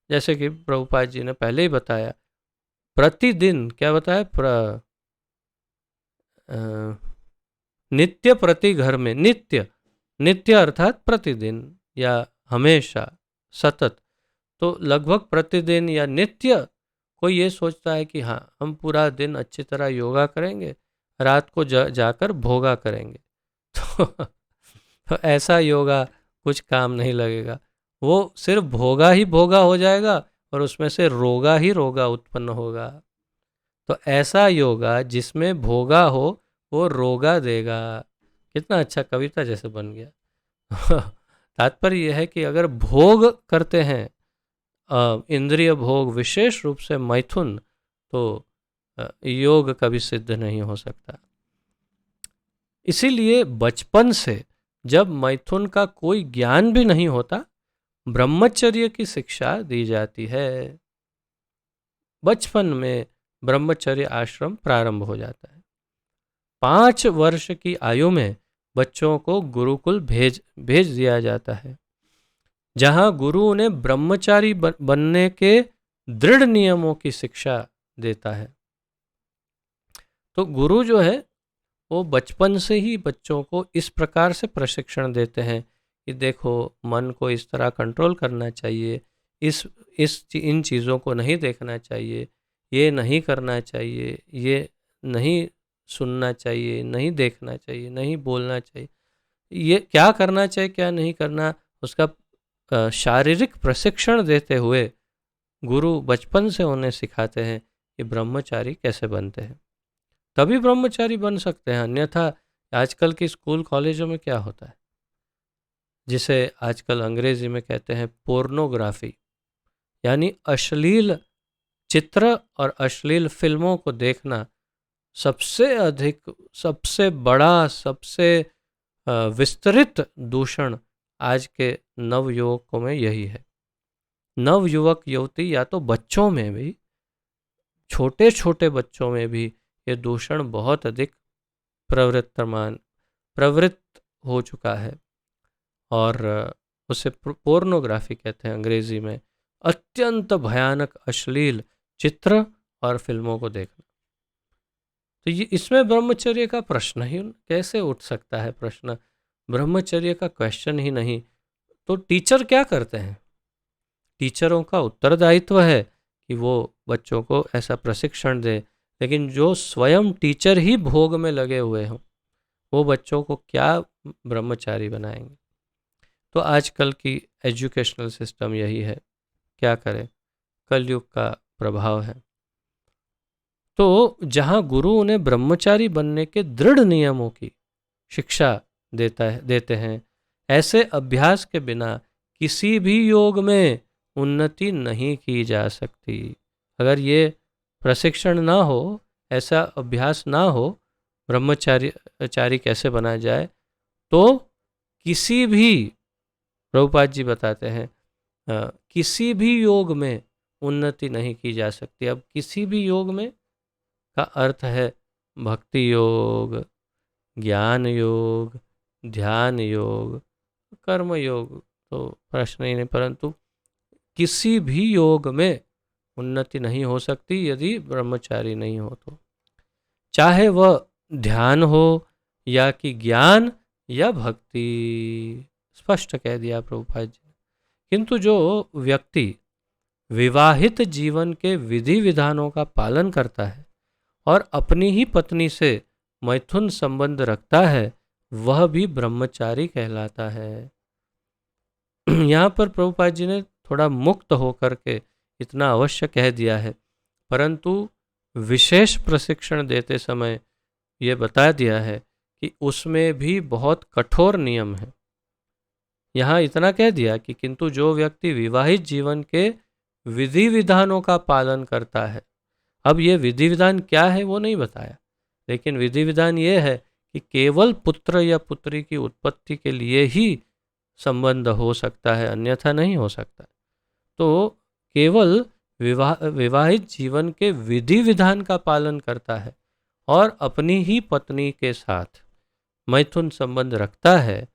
जैसे कि प्रभुपाद जी ने पहले ही बताया, प्रतिदिन क्या बताया, नित्य प्रति घर में, नित्य, नित्य अर्थात प्रतिदिन या हमेशा, सतत। तो लगभग प्रतिदिन या नित्य कोई ये सोचता है कि हाँ, हम पूरा दिन अच्छी तरह योगा करेंगे, रात को जाकर भोगा करेंगे, तो ऐसा योगा कुछ काम नहीं लगेगा। वो सिर्फ भोगा ही भोगा हो जाएगा और उसमें से रोगा ही रोगा उत्पन्न होगा। तो ऐसा योगा जिसमें भोगा हो वो रोगा देगा। कितना अच्छा कविता जैसे बन गया। तात्पर्य यह है कि अगर भोग करते हैं, इंद्रिय भोग, विशेष रूप से मैथुन, तो योग कभी सिद्ध नहीं हो सकता। इसीलिए बचपन से जब मैथुन का कोई ज्ञान भी नहीं होता, ब्रह्मचर्य की शिक्षा दी जाती है। बचपन में ब्रह्मचर्य आश्रम प्रारंभ हो जाता है। 5 वर्ष की आयु में बच्चों को गुरुकुल भेज दिया जाता है, जहां गुरु उन्हें ब्रह्मचारी बनने के दृढ़ नियमों की शिक्षा देता है। तो गुरु जो है वो बचपन से ही बच्चों को इस प्रकार से प्रशिक्षण देते हैं कि देखो, मन को इस तरह कंट्रोल करना चाहिए, इन चीज़ों को नहीं देखना चाहिए, ये नहीं करना चाहिए, ये नहीं सुनना चाहिए, नहीं देखना चाहिए, नहीं बोलना चाहिए, ये क्या करना चाहिए क्या नहीं करना, उसका शारीरिक प्रशिक्षण देते हुए गुरु बचपन से उन्हें सिखाते हैं कि ब्रह्मचारी कैसे बनते हैं। तभी ब्रह्मचारी बन सकते हैं, अन्यथा आजकल के स्कूल कॉलेजों में क्या होता है, जिसे आजकल अंग्रेजी में कहते हैं पोर्नोग्राफी, यानी अश्लील चित्र और अश्लील फिल्मों को देखना सबसे अधिक, सबसे बड़ा, सबसे विस्तृत दूषण आज के नवयुवकों में यही है। नवयुवक युवती या तो बच्चों में भी, छोटे छोटे बच्चों में भी ये दूषण बहुत अधिक प्रवृत्त हो चुका है, और उसे पोर्नोग्राफी कहते हैं अंग्रेजी में। अत्यंत भयानक अश्लील चित्र और फिल्मों को देखना, तो ये इसमें ब्रह्मचर्य का प्रश्न ही कैसे उठ सकता है, प्रश्न ब्रह्मचर्य का क्वेश्चन ही नहीं। तो टीचर क्या करते हैं, टीचरों का उत्तरदायित्व है कि वो बच्चों को ऐसा प्रशिक्षण दे, लेकिन जो स्वयं टीचर ही भोग में लगे हुए हों, वो बच्चों को क्या ब्रह्मचारी बनाएंगे। तो आजकल की एजुकेशनल सिस्टम यही है, क्या करें, कलयुग का प्रभाव है। तो जहाँ गुरु उन्हें ब्रह्मचारी बनने के दृढ़ नियमों की शिक्षा देते हैं, ऐसे अभ्यास के बिना किसी भी योग में उन्नति नहीं की जा सकती। अगर ये प्रशिक्षण ना हो, ऐसा अभ्यास ना हो, ब्रह्मचारी कैसे बना जाए, तो किसी भी, प्रभुपाद जी बताते हैं, किसी भी योग में उन्नति नहीं की जा सकती। अब किसी भी योग में का अर्थ है भक्ति योग, ज्ञान योग, ध्यान योग, कर्म योग, तो प्रश्न ही नहीं, परंतु किसी भी योग में उन्नति नहीं हो सकती यदि ब्रह्मचारी नहीं हो तो, चाहे वह ध्यान हो या कि ज्ञान या भक्ति। स्पष्ट कह दिया प्रभुपाद जी। किंतु जो व्यक्ति विवाहित जीवन के विधि विधानों का पालन करता है और अपनी ही पत्नी से मैथुन संबंध रखता है, वह भी ब्रह्मचारी कहलाता है। यहाँ पर प्रभुपाद जी ने थोड़ा मुक्त होकर के इतना अवश्य कह दिया है, परंतु विशेष प्रशिक्षण देते समय ये बता दिया है कि उसमें भी बहुत कठोर नियम है। यहाँ इतना कह दिया कि किंतु जो व्यक्ति विवाहित जीवन के विधि विधानों का पालन करता है, अब ये विधि विधान क्या है वो नहीं बताया, लेकिन विधि विधान ये है कि केवल पुत्र या पुत्री की उत्पत्ति के लिए ही संबंध हो सकता है, अन्यथा नहीं हो सकता। तो केवल विवाहित जीवन के विधि विधान का पालन करता है और अपनी ही पत्नी के साथ मैथुन संबंध रखता है,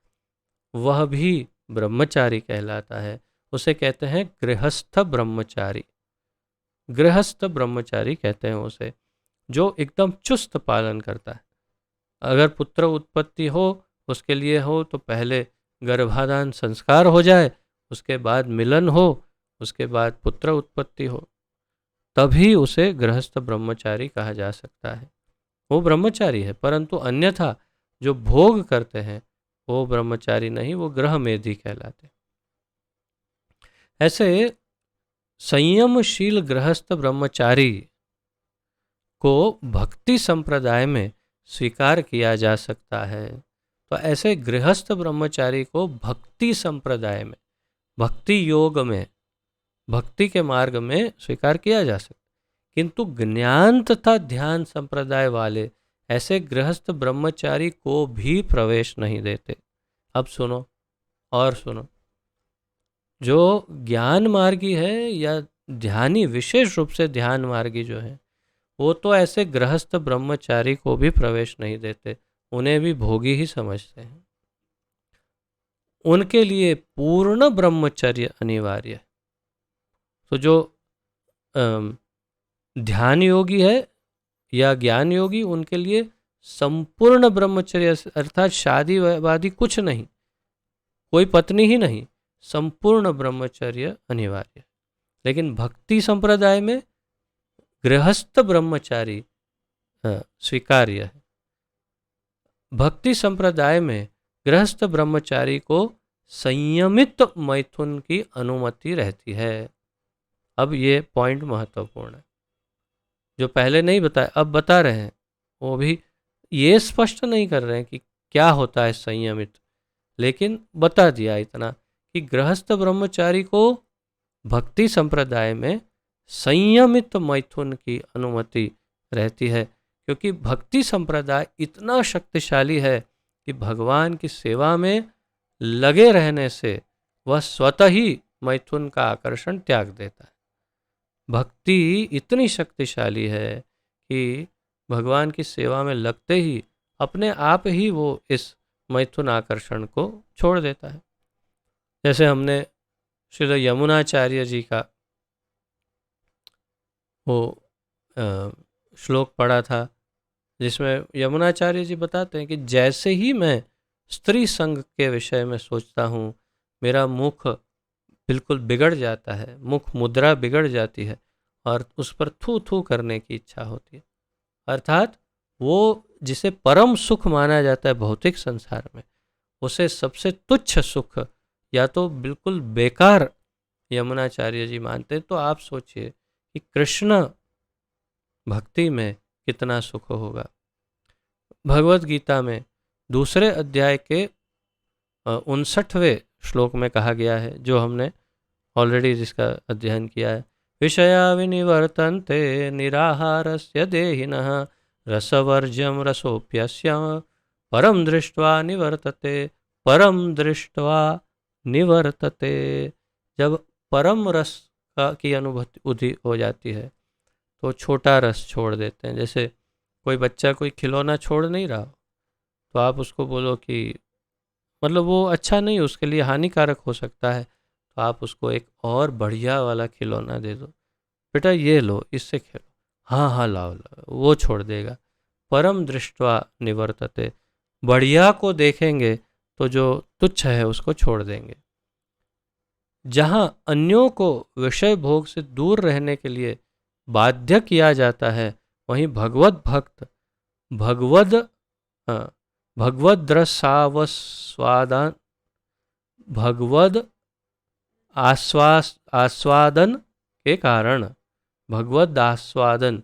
वह भी ब्रह्मचारी कहलाता है। उसे कहते हैं गृहस्थ ब्रह्मचारी। गृहस्थ ब्रह्मचारी कहते हैं उसे, जो एकदम चुस्त पालन करता है। अगर पुत्र उत्पत्ति हो, उसके लिए हो, तो पहले गर्भाधान संस्कार हो जाए, उसके बाद मिलन हो, उसके बाद पुत्र उत्पत्ति हो, तभी उसे गृहस्थ ब्रह्मचारी कहा जा सकता है। वो ब्रह्मचारी है, परंतु अन्यथा जो भोग करते हैं वो ब्रह्मचारी नहीं, वो गृहमेधी कहलाते हैं। ऐसे संयमशील गृहस्थ ब्रह्मचारी को भक्ति संप्रदाय में स्वीकार किया जा सकता है। तो ऐसे गृहस्थ ब्रह्मचारी को भक्ति संप्रदाय में, भक्ति योग में, भक्ति के मार्ग में स्वीकार किया जा सकता है। किंतु ज्ञान तथा ध्यान संप्रदाय वाले ऐसे गृहस्थ ब्रह्मचारी को भी प्रवेश नहीं देते। अब सुनो और सुनो, जो ज्ञान मार्गी है या ध्यानी, विशेष रूप से ध्यान मार्गी जो है, वो तो ऐसे गृहस्थ ब्रह्मचारी को भी प्रवेश नहीं देते, उन्हें भी भोगी ही समझते हैं। उनके लिए पूर्ण ब्रह्मचर्य अनिवार्य है। तो जो ध्यान योगी है या ज्ञान योगी, उनके लिए संपूर्ण ब्रह्मचर्य अर्थात शादी वादी कुछ नहीं, कोई पत्नी ही नहीं, संपूर्ण ब्रह्मचर्य अनिवार्य है। लेकिन भक्ति संप्रदाय में गृहस्थ ब्रह्मचारी स्वीकार्य है। भक्ति संप्रदाय में गृहस्थ ब्रह्मचारी को संयमित मैथुन की अनुमति रहती है। अब ये पॉइंट महत्वपूर्ण है, जो पहले नहीं बताया अब बता रहे हैं। वो भी ये स्पष्ट नहीं कर रहे हैं कि क्या होता है संयमित, लेकिन बता दिया इतना कि गृहस्थ ब्रह्मचारी को भक्ति संप्रदाय में संयमित मैथुन की अनुमति रहती है, क्योंकि भक्ति संप्रदाय इतना शक्तिशाली है कि भगवान की सेवा में लगे रहने से वह स्वतः ही मैथुन का आकर्षण त्याग देता है। भक्ति इतनी शक्तिशाली है कि भगवान की सेवा में लगते ही अपने आप ही वो इस मैथुन आकर्षण को छोड़ देता है। जैसे हमने श्री यमुनाचार्य जी का वो श्लोक पढ़ा था, जिसमें यमुनाचार्य जी बताते हैं कि जैसे ही मैं स्त्री संग के विषय में सोचता हूँ, मेरा मुख बिल्कुल बिगड़ जाता है, मुख मुद्रा बिगड़ जाती है और उस पर थू थू करने की इच्छा होती है। अर्थात वो जिसे परम सुख माना जाता है भौतिक संसार में, उसे सबसे तुच्छ सुख या तो बिल्कुल बेकार यमुनाचार्य जी मानते हैं। तो आप सोचिए कि कृष्ण भक्ति में कितना सुख होगा। भगवत गीता में दूसरे अध्याय के 59वें श्लोक में कहा गया है, जो हमने ऑलरेडी जिसका अध्ययन किया है, विषया विनिवर्तन्ते निराहारस्य देहिनः रसवर्ज्यं रसोप्यस्य परम दृष्ट्वा निवर्तते, परम दृष्ट्वा निवर्तते। जब परम रस की अनुभूति हो जाती है तो छोटा रस छोड़ देते हैं। जैसे कोई बच्चा कोई खिलौना छोड़ नहीं रहा, तो आप उसको बोलो कि मतलब वो अच्छा नहीं, उसके लिए हानिकारक हो सकता है, तो आप उसको एक और बढ़िया वाला खिलौना दे दो, बेटा ये लो, इससे खेलो, हाँ हाँ लाओ लाओ, वो छोड़ देगा। परम दृष्ट्वा निवर्तते, बढ़िया को देखेंगे तो जो तुच्छ है उसको छोड़ देंगे। जहाँ अन्यों को विषय भोग से दूर रहने के लिए बाध्य किया जाता है, वहीं भगवत भक्त भगवद रसावस्वादन भगवद आस्वादन के कारण, भगवद आस्वादन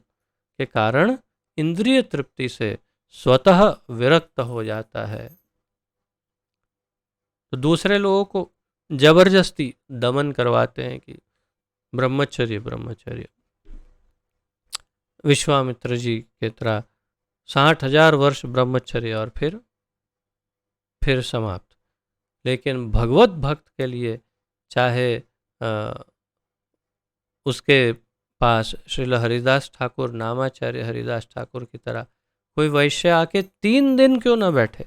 के कारण इंद्रिय तृप्ति से स्वतः विरक्त हो जाता है। तो दूसरे लोगों को जबरदस्ती दमन करवाते हैं कि ब्रह्मचर्य ब्रह्मचर्य। विश्वामित्र जी के तरह 60,000 वर्ष ब्रह्मचर्य और फिर समाप्त। लेकिन भगवत भक्त के लिए चाहे उसके पास श्रील हरिदास ठाकुर, नामाचार्य हरिदास ठाकुर की तरह कोई वैश्य आके 3 दिन क्यों ना बैठे,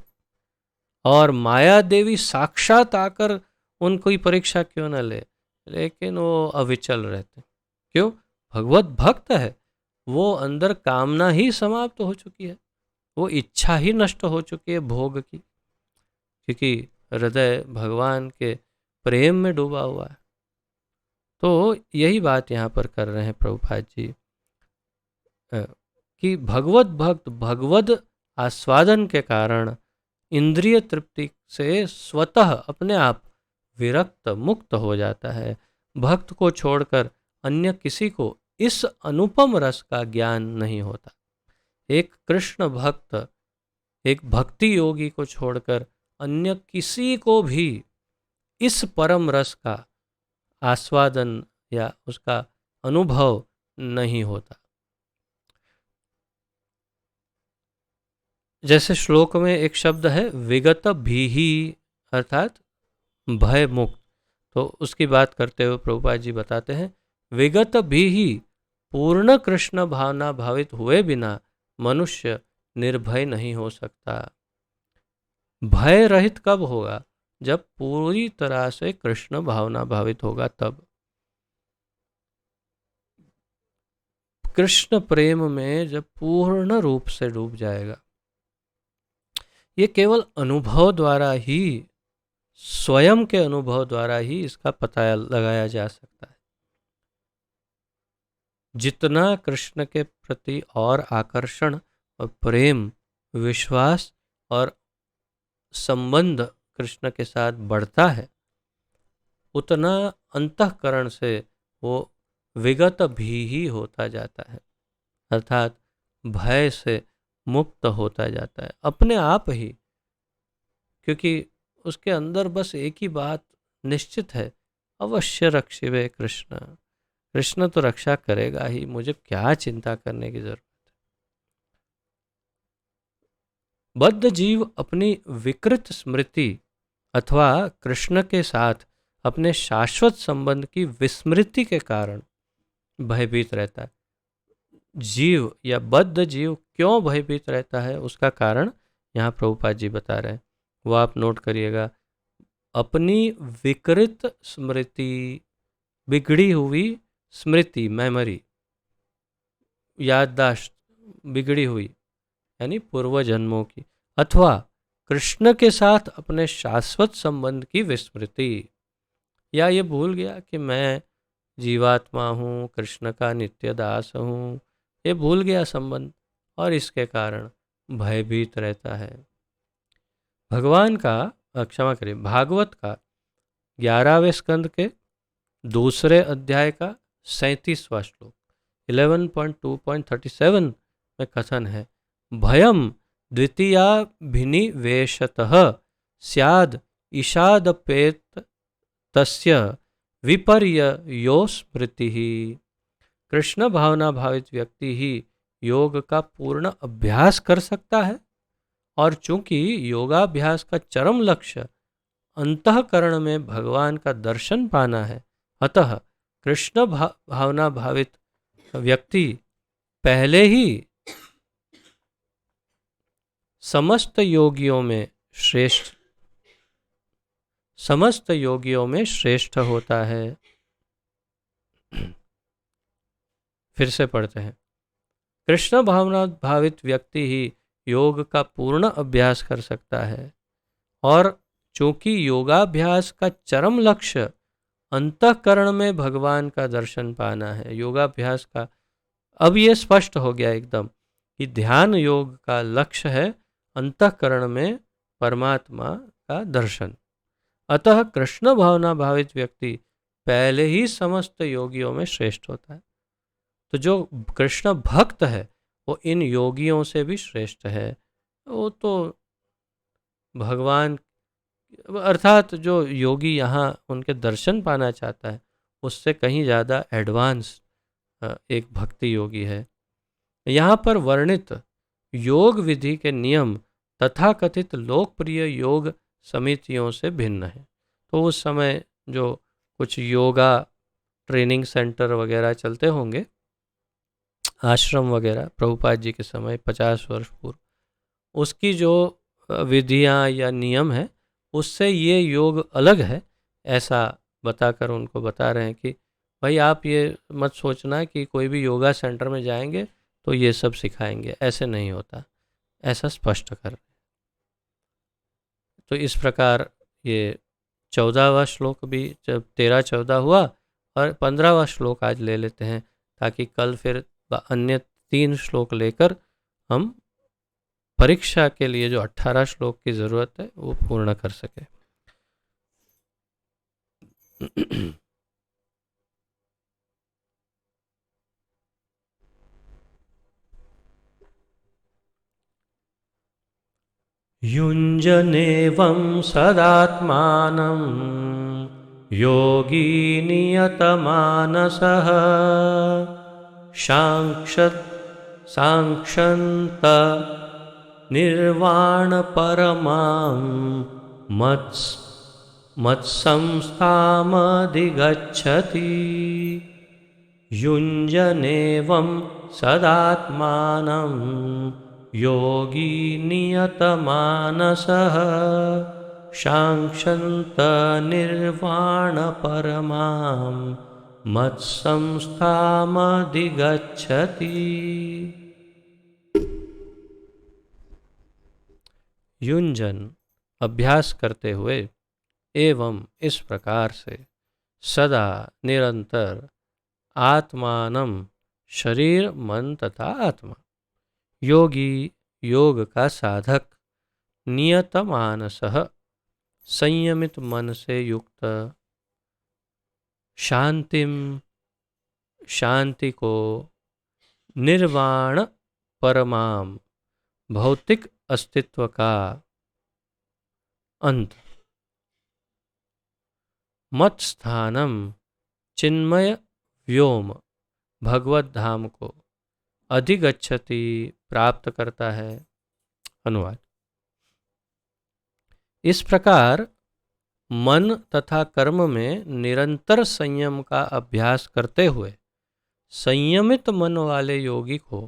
और माया देवी साक्षात आकर उनकी परीक्षा क्यों ना ले, लेकिन वो अविचल रहते। क्यों? भगवत भक्त है, वो अंदर कामना ही समाप्त हो चुकी है, वो इच्छा ही नष्ट हो चुकी है भोग की, क्योंकि हृदय भगवान के प्रेम में डूबा हुआ है। तो यही बात यहाँ पर कर रहे हैं प्रभुपाद जी कि भगवत भक्त भगवत आस्वादन के कारण इंद्रिय तृप्ति से स्वतः अपने आप विरक्त मुक्त हो जाता है। भक्त को छोड़कर अन्य किसी को इस अनुपम रस का ज्ञान नहीं होता। एक कृष्ण भक्त, एक भक्ति योगी को छोड़कर अन्य किसी को भी इस परम रस का आस्वादन या उसका अनुभव नहीं होता। जैसे श्लोक में एक शब्द है विगत भीहि, अर्थात भय मुक्त। तो उसकी बात करते हुए प्रभुपाद जी बताते हैं, विगत भीहि पूर्ण कृष्ण भावना भावित हुए बिना मनुष्य निर्भय नहीं हो सकता। भय रहित कब होगा? जब पूरी तरह से कृष्ण भावना भावित होगा तब। कृष्ण प्रेम में जब पूर्ण रूप से डूब जाएगा। ये केवल अनुभव द्वारा ही, स्वयं के अनुभव द्वारा ही इसका पता लगाया जा सकता है। जितना कृष्ण के प्रति और आकर्षण और प्रेम, विश्वास और संबंध कृष्ण के साथ बढ़ता है, उतना अंतःकरण से वो विगत भी ही होता जाता है, अर्थात भय से मुक्त होता जाता है अपने आप ही। क्योंकि उसके अंदर बस एक ही बात निश्चित है, अवश्य रक्षिवे कृष्ण, कृष्ण तो रक्षा करेगा ही, मुझे क्या चिंता करने की जरूरत है। बद्ध जीव अपनी विकृत स्मृति अथवा कृष्ण के साथ अपने शाश्वत संबंध की विस्मृति के कारण भयभीत रहता है। जीव या बद्ध जीव क्यों भयभीत रहता है, उसका कारण यहाँ प्रभुपाद जी बता रहे हैं, वो आप नोट करिएगा। अपनी विकृत स्मृति, बिगड़ी हुई स्मृति, मेमोरी, याददाश्त बिगड़ी हुई यानी पूर्व जन्मों की, अथवा कृष्ण के साथ अपने शाश्वत संबंध की विस्मृति, या ये भूल गया कि मैं जीवात्मा हूँ, कृष्ण का नित्य दास हूँ, ये भूल गया संबंध, और इसके कारण भयभीत रहता है। भगवान का क्षमा करिए, भागवत का 11वें स्कंद के 2 अध्याय का 37वां श्लोक 11.2.37 में कथन है, भयम द्वितीयाभिनिवेशतः स्याद ईषादपेत तस्य विपर्ययो स्मृति। कृष्ण भावना भावित व्यक्ति ही योग का पूर्ण अभ्यास कर सकता है, और चूंकि योगाभ्यास का चरम लक्ष्य अंतःकरण में भगवान का दर्शन पाना है, अतः कृष्ण भावना भावित व्यक्ति पहले ही समस्त योगियों में श्रेष्ठ होता है। फिर से पढ़ते हैं, कृष्ण भावना भावित व्यक्ति ही योग का पूर्ण अभ्यास कर सकता है, और चूंकि योगाभ्यास का चरम लक्ष्य अंतःकरण में भगवान का दर्शन पाना है। योगाभ्यास का अब ये स्पष्ट हो गया एकदम कि ध्यान योग का लक्ष्य है अंतःकरण में परमात्मा का दर्शन, अतः कृष्ण भावना भावित व्यक्ति पहले ही समस्त योगियों में श्रेष्ठ होता है। तो जो कृष्ण भक्त है वो इन योगियों से भी श्रेष्ठ है। वो तो भगवान, अर्थात जो योगी यहाँ उनके दर्शन पाना चाहता है, उससे कहीं ज़्यादा एडवांस एक भक्ति योगी है। यहाँ पर वर्णित योग विधि के नियम तथाकथित लोकप्रिय योग समितियों से भिन्न है। तो उस समय जो कुछ योगा ट्रेनिंग सेंटर वगैरह चलते होंगे, आश्रम वगैरह प्रभुपाद जी के समय 50 वर्ष पूर्व, उसकी जो विधियां या नियम है उससे ये योग अलग है, ऐसा बताकर उनको बता रहे हैं कि भाई आप ये मत सोचना कि कोई भी योगा सेंटर में जाएंगे तो ये सब सिखाएंगे, ऐसे नहीं होता, ऐसा स्पष्ट कर। तो इस प्रकार ये 14वां श्लोक भी, जब 13-14 हुआ, और 15वां श्लोक आज ले लेते हैं ताकि कल फिर अन्य 3 श्लोक लेकर हम परीक्षा के लिए जो 18 श्लोक की जरूरत है वो पूर्ण कर सके। युञ्जनेवं सदात्मानं योगी नियतमानसः साङ्क्षन्त निर्वाणपरमां मत्संस्थामधिगच्छति। युञ्जनेवं सदात्मानं योगी नियतमानसः साङ्क्षन्त निर्वाणपरमां मत्संस्थामधिगच्छति। युञ्जन अभ्यास करते हुए, एवं इस प्रकार से, सदा निरंतर, आत्मानम शरीर मन तथा आत्मा, योगी योग का साधक, नियत मानसः संयमित मन से युक्त, शांति को, निर्वाण परमाम भौतिक अस्तित्व का अंत, मत स्थानम चिन्मय व्योम भगवत धाम को, अधिगच्छति प्राप्त करता है। अनुवाद। इस प्रकार मन तथा कर्म में निरंतर संयम का अभ्यास करते हुए संयमित मन वाले योगी को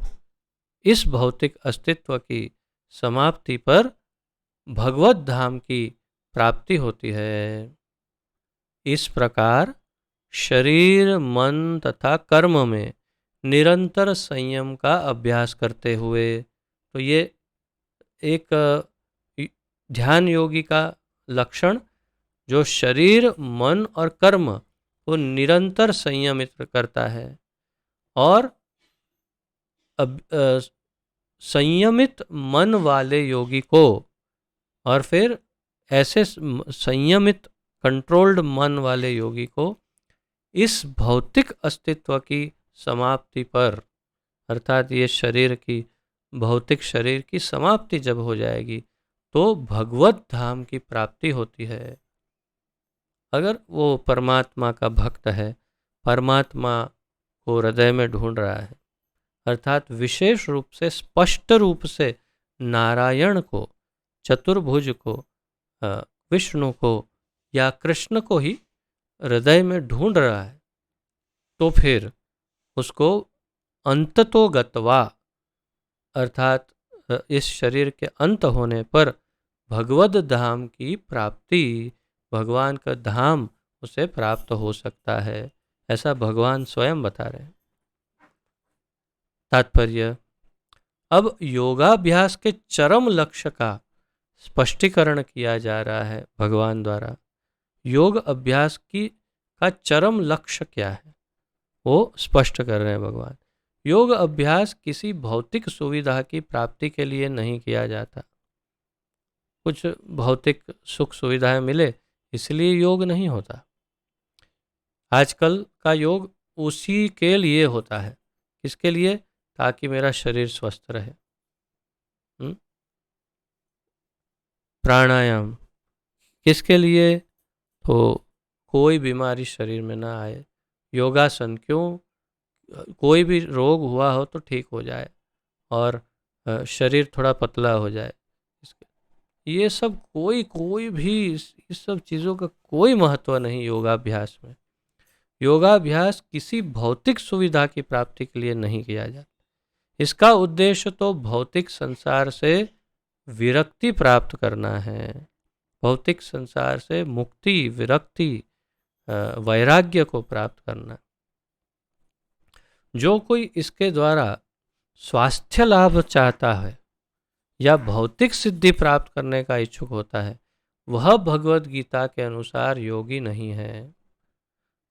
इस भौतिक अस्तित्व की समाप्ति पर भगवत धाम की प्राप्ति होती है। इस प्रकार शरीर मन तथा कर्म में निरंतर संयम का अभ्यास करते हुए, तो ये एक ध्यान योगी का लक्षण, जो शरीर मन और कर्म को निरंतर संयमित करता है, और संयमित मन वाले योगी को, और फिर ऐसे संयमित कंट्रोल्ड मन वाले योगी को इस भौतिक अस्तित्व की समाप्ति पर, अर्थात ये शरीर की, भौतिक शरीर की समाप्ति जब हो जाएगी तो भगवत धाम की प्राप्ति होती है। अगर वो परमात्मा का भक्त है, परमात्मा को हृदय में ढूंढ रहा है, अर्थात विशेष रूप से स्पष्ट रूप से नारायण को, चतुर्भुज को, विष्णु को या कृष्ण को ही हृदय में ढूंढ रहा है, तो फिर उसको अंततोगत्वा, अर्थात इस शरीर के अंत होने पर भगवद धाम की प्राप्ति, भगवान का धाम उसे प्राप्त हो सकता है, ऐसा भगवान स्वयं बता रहे हैं। तात्पर्य। अब योगाभ्यास के चरम लक्ष्य का स्पष्टीकरण किया जा रहा है भगवान द्वारा। योग अभ्यास का चरम लक्ष्य क्या है वो स्पष्ट कर रहे हैं भगवान। योग अभ्यास किसी भौतिक सुविधा की प्राप्ति के लिए नहीं किया जाता। कुछ भौतिक सुख सुविधाएं मिले इसलिए योग नहीं होता। आजकल का योग उसी के लिए होता है। किसके लिए? ताकि मेरा शरीर स्वस्थ रहे। प्राणायाम किसके लिए? तो कोई बीमारी शरीर में ना आए। योगासन क्यों? कोई भी रोग हुआ हो तो ठीक हो जाए और शरीर थोड़ा पतला हो जाए। ये सब कोई भी इस सब चीज़ों का कोई महत्व नहीं योगाभ्यास में। योगाभ्यास किसी भौतिक सुविधा की प्राप्ति के लिए नहीं किया जाता। इसका उद्देश्य तो भौतिक संसार से विरक्ति प्राप्त करना है, भौतिक संसार से मुक्ति, विरक्ति, वैराग्य को प्राप्त करना। जो कोई इसके द्वारा स्वास्थ्य लाभ चाहता है या भौतिक सिद्धि प्राप्त करने का इच्छुक होता है, वह भगवत गीता के अनुसार योगी नहीं है।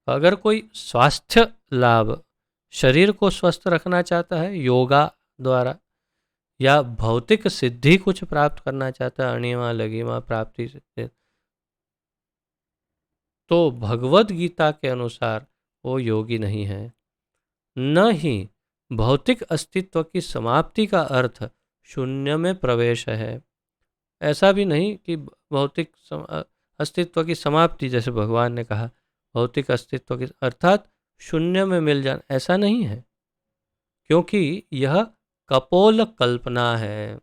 अगर कोई स्वास्थ्य लाभ, शरीर को स्वस्थ रखना चाहता है योगा द्वारा, या भौतिक सिद्धि कुछ प्राप्त करना चाहता है, अणिमा लघिमा प्राप्ति से, तो भगवत गीता के अनुसार वो योगी नहीं है। न ही भौतिक अस्तित्व की समाप्ति का अर्थ शून्य में प्रवेश है। ऐसा भी नहीं कि भौतिक अस्तित्व की समाप्ति, जैसे भगवान ने कहा भौतिक अस्तित्व की अर्थात शून्य में मिल जाना, ऐसा नहीं है, क्योंकि यह कपोल कल्पना है।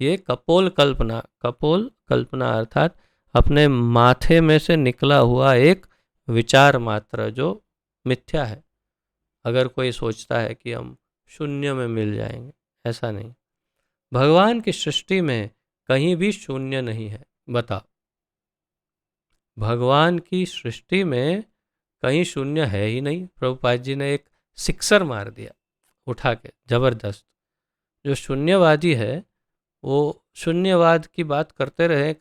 ये कपोल कल्पना अर्थात अपने माथे में से निकला हुआ एक विचार मात्र जो मिथ्या है। अगर कोई सोचता है कि हम शून्य में मिल जाएंगे, ऐसा नहीं। भगवान की सृष्टि में कहीं भी शून्य नहीं है। बताओ, भगवान की सृष्टि में कहीं शून्य है ही नहीं। प्रभुपाद जी ने एक सिक्सर मार दिया उठा के, जबरदस्त। जो शून्यवादी है वो शून्यवाद की बात करते रहे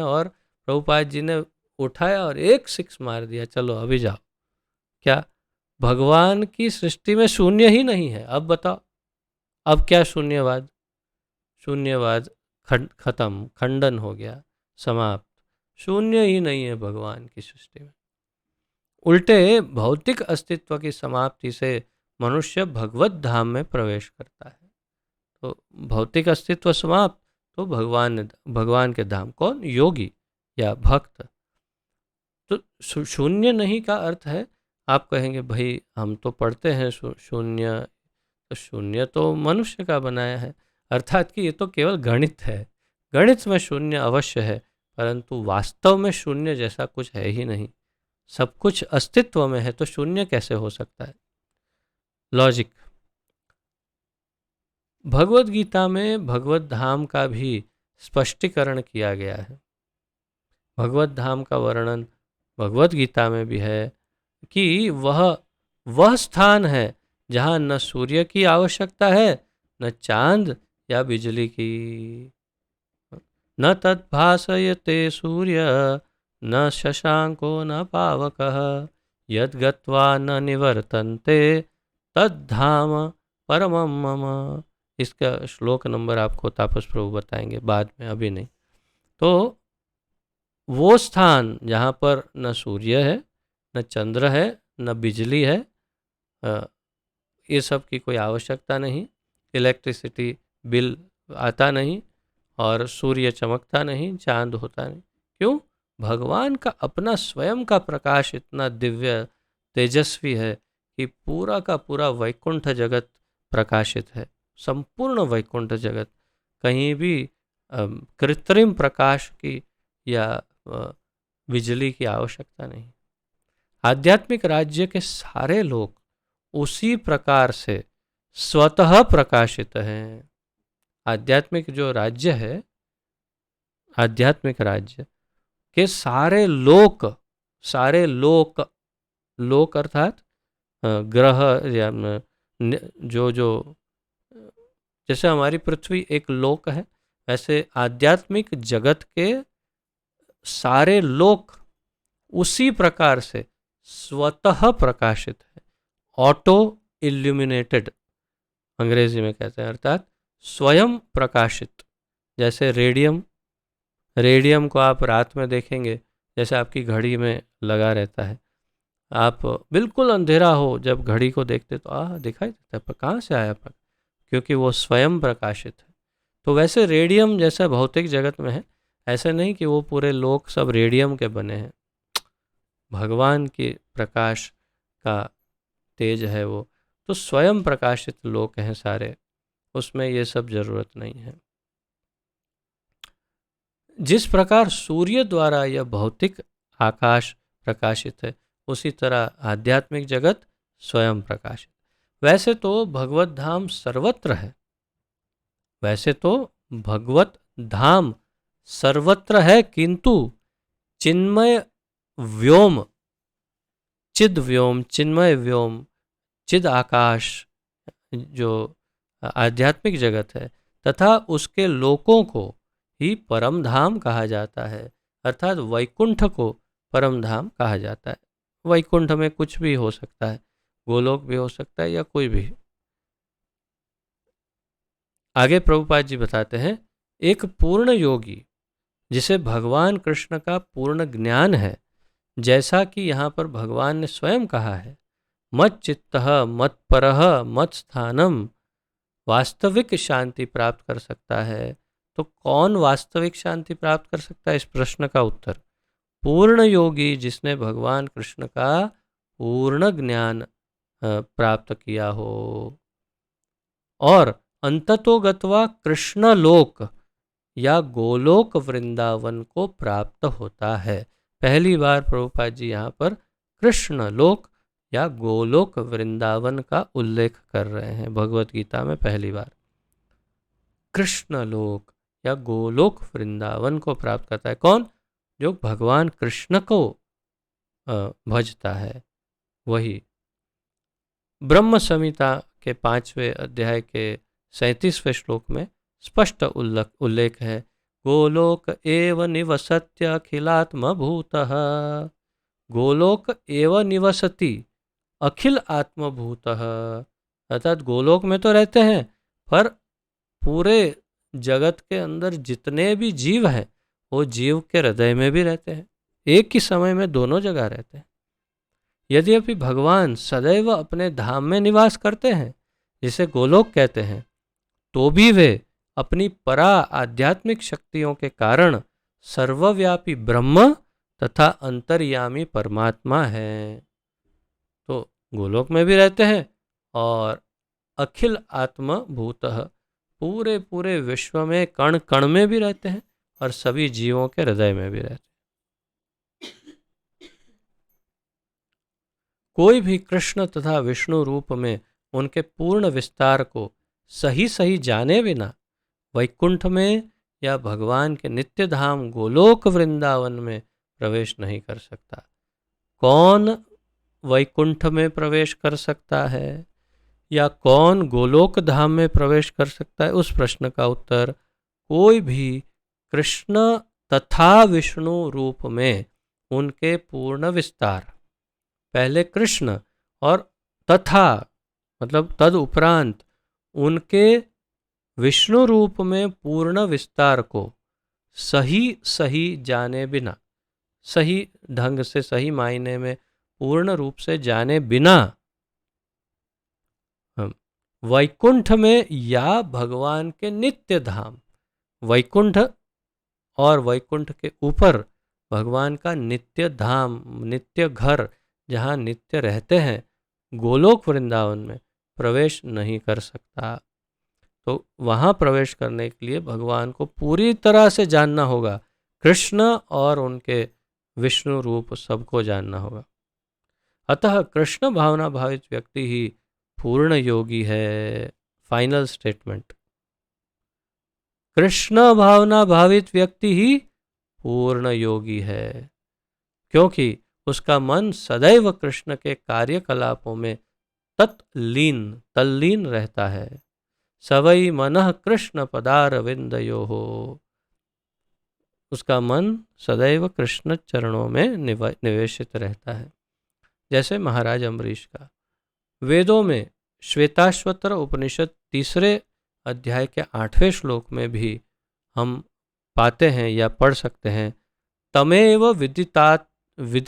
और प्रभुपाद जी ने उठाया और एक सिक्स मार दिया, चलो अभी जाओ। क्या भगवान की सृष्टि में शून्य ही नहीं है? अब बताओ, अब क्या शून्यवाद खत्म, खंडन हो गया, समाप्त। शून्य ही नहीं है भगवान की सृष्टि में। उल्टे भौतिक अस्तित्व की समाप्ति से मनुष्य भगवत धाम में प्रवेश करता है। तो भौतिक अस्तित्व समाप्त तो भगवान के धाम। कौन? योगी या भक्त। तो शून्य नहीं का अर्थ है, आप कहेंगे भाई हम तो पढ़ते हैं शून्य, तो शून्य तो मनुष्य का बनाया है, अर्थात कि ये तो केवल गणित है। गणित में शून्य अवश्य है, परंतु वास्तव में शून्य जैसा कुछ है ही नहीं। सब कुछ अस्तित्व में है तो शून्य कैसे हो सकता है? लॉजिक। भगवत गीता में भगवत धाम का भी स्पष्टीकरण किया गया है। भगवत धाम का वर्णन भगवत गीता में भी है कि वह स्थान है जहाँ न सूर्य की आवश्यकता है, न चांद या बिजली की। न तद्भासयते सूर्य न शशांको न पावकः यद् गत्वा न निवर्तन्ते तद्धाम परमं मम। इसका श्लोक नंबर आपको तापस प्रभु बताएंगे बाद में, अभी नहीं। तो वो स्थान जहाँ पर न सूर्य है, न चंद्र है, न बिजली है, ये सब की कोई आवश्यकता नहीं, इलेक्ट्रिसिटी बिल आता नहीं और सूर्य चमकता नहीं, चांद होता नहीं। क्यों? भगवान का अपना स्वयं का प्रकाश इतना दिव्य तेजस्वी है कि पूरा का पूरा वैकुंठ जगत प्रकाशित है। संपूर्ण वैकुंठ जगत, कहीं भी कृत्रिम प्रकाश की या बिजली की आवश्यकता नहीं। आध्यात्मिक राज्य के सारे लोग उसी प्रकार से स्वतः प्रकाशित हैं। आध्यात्मिक जो राज्य है, आध्यात्मिक राज्य के सारे लोक अर्थात ग्रह या जो जैसे हमारी पृथ्वी एक लोक है, वैसे आध्यात्मिक जगत के सारे लोक उसी प्रकार से स्वतः प्रकाशित है। ऑटो इल्यूमिनेटेड अंग्रेजी में कहते हैं, अर्थात स्वयं प्रकाशित। जैसे रेडियम को आप रात में देखेंगे, जैसे आपकी घड़ी में लगा रहता है, आप बिल्कुल अंधेरा हो जब घड़ी को देखते तो दिखाई देता है, पर कहाँ से आया? पर क्योंकि वो स्वयं प्रकाशित है। तो वैसे रेडियम जैसा भौतिक जगत में है, ऐसे नहीं कि वो पूरे लोक सब रेडियम के बने हैं। भगवान के प्रकाश का तेज है वो, तो स्वयं प्रकाशित लोक हैं सारे, उसमें ये सब जरूरत नहीं है। जिस प्रकार सूर्य द्वारा यह भौतिक आकाश प्रकाशित है, उसी तरह आध्यात्मिक जगत स्वयं प्रकाशित। वैसे तो भगवत धाम सर्वत्र है, वैसे तो भगवत धाम सर्वत्र है, किंतु चिन्मय व्योम, चिद व्योम, चिन्मय व्योम, चिद आकाश जो आध्यात्मिक जगत है तथा उसके लोकों को ही परम धाम कहा जाता है, अर्थात वैकुंठ को परम धाम कहा जाता है। वैकुंठ में कुछ भी हो सकता है, गोलोक भी हो सकता है या कोई भी। आगे प्रभुपाद जी बताते हैं, एक पूर्ण योगी जिसे भगवान कृष्ण का पूर्ण ज्ञान है, जैसा कि यहाँ पर भगवान ने स्वयं कहा है, मत चित्तः मत परः मत स्थानम, वास्तविक शांति प्राप्त कर सकता है। तो कौन वास्तविक शांति प्राप्त कर सकता है, इस प्रश्न का उत्तर पूर्ण योगी जिसने भगवान कृष्ण का पूर्ण ज्ञान प्राप्त किया हो और अंततो गत्वा कृष्ण लोक या गोलोक वृंदावन को प्राप्त होता है। पहली बार प्रभुपाद जी यहाँ पर कृष्ण लोक या गोलोक वृंदावन का उल्लेख कर रहे हैं। भगवत गीता में पहली बार कृष्ण लोक या गोलोक वृंदावन को प्राप्त करता है। कौन? जो भगवान कृष्ण को भजता है, वही। ब्रह्म संहिता के 5वें अध्याय के 37वें श्लोक में स्पष्ट उल्लेख है, गोलोक एव निवसत्य अखिलात्म भूतः, गोलोक एव निवसति अखिल आत्मभूतः, अर्थात गोलोक में तो रहते हैं पर पूरे जगत के अंदर जितने भी जीव हैं वो जीव के हृदय में भी रहते हैं, एक ही समय में दोनों जगह रहते हैं। यद्यपि भगवान सदैव अपने धाम में निवास करते हैं जिसे गोलोक कहते हैं, तो भी वे अपनी परा आध्यात्मिक शक्तियों के कारण सर्वव्यापी ब्रह्म तथा अंतर्यामी परमात्मा है। तो गोलोक में भी रहते हैं और अखिल आत्म भूतः, पूरे पूरे विश्व में कण कण में भी रहते हैं और सभी जीवों के हृदय में भी रहते हैं। कोई भी कृष्ण तथा विष्णु रूप में उनके पूर्ण विस्तार को सही सही जाने बिना वैकुंठ में या भगवान के नित्य धाम गोलोक वृंदावन में प्रवेश नहीं कर सकता। कौन वैकुंठ में प्रवेश कर सकता है या कौन गोलोक धाम में प्रवेश कर सकता है, उस प्रश्न का उत्तर कोई भी कृष्ण तथा विष्णु रूप में उनके पूर्ण विस्तार, पहले कृष्ण और तथा मतलब तद उपरांत उनके विष्णु रूप में पूर्ण विस्तार को सही सही जाने बिना, सही ढंग से सही मायने में पूर्ण रूप से जाने बिना वैकुंठ में या भगवान के नित्य धाम, वैकुंठ और वैकुंठ के ऊपर भगवान का नित्य धाम, नित्य घर जहाँ नित्य रहते हैं, गोलोक वृंदावन में प्रवेश नहीं कर सकता। तो वहाँ प्रवेश करने के लिए भगवान को पूरी तरह से जानना होगा, कृष्ण और उनके विष्णु रूप सबको जानना होगा। अतः कृष्ण भावना भावित व्यक्ति ही पूर्ण योगी है। फाइनल स्टेटमेंट, कृष्ण भावना भावित व्यक्ति ही पूर्ण योगी है, क्योंकि उसका मन सदैव कृष्ण के कार्यकलापों में तल्लीन रहता है। सवई मनः कृष्ण पदारविंदयो हो, उसका मन सदैव कृष्ण चरणों में निवेशित रहता है। जैसे महाराज अम्बरीश का वेदों में श्वेताश्वतर उपनिषद 3 अध्याय के 8वें श्लोक में भी हम पाते हैं या पढ़ सकते हैं, तमेव विदित्वाति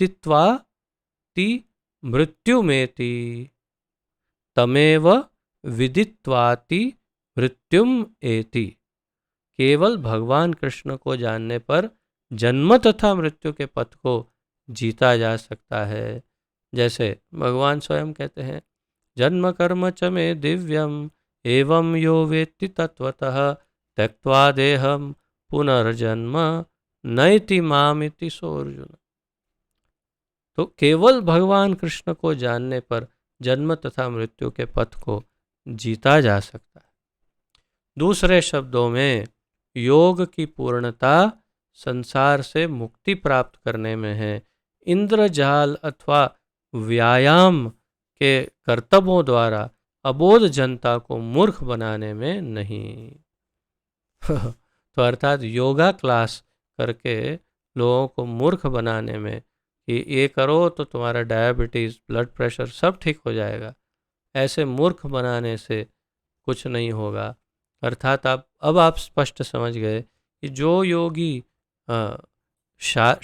मृत्युमेति, तमेव विदित्वाति मृत्युम एति। केवल भगवान कृष्ण को जानने पर जन्म तथा मृत्यु के पथ को जीता जा सकता है। जैसे भगवान स्वयं कहते हैं, जन्म कर्म च मे दिव्यम एवं यो वेत्ति तत्वतः त्यक्त्वा देहम पुनर्जन्म नैति मामिति सो अर्जुन। तो केवल भगवान कृष्ण को जानने पर जन्म तथा मृत्यु के पथ को जीता जा सकता है। दूसरे शब्दों में योग की पूर्णता संसार से मुक्ति प्राप्त करने में है, इंद्रजाल अथवा व्यायाम के कर्तव्यों द्वारा अबोध जनता को मूर्ख बनाने में नहीं। तो अर्थात योगा क्लास करके लोगों को मूर्ख बनाने में कि ये करो तो तुम्हारा डायबिटीज़, ब्लड प्रेशर सब ठीक हो जाएगा, ऐसे मूर्ख बनाने से कुछ नहीं होगा। अर्थात अब आप स्पष्ट समझ गए कि जो योगी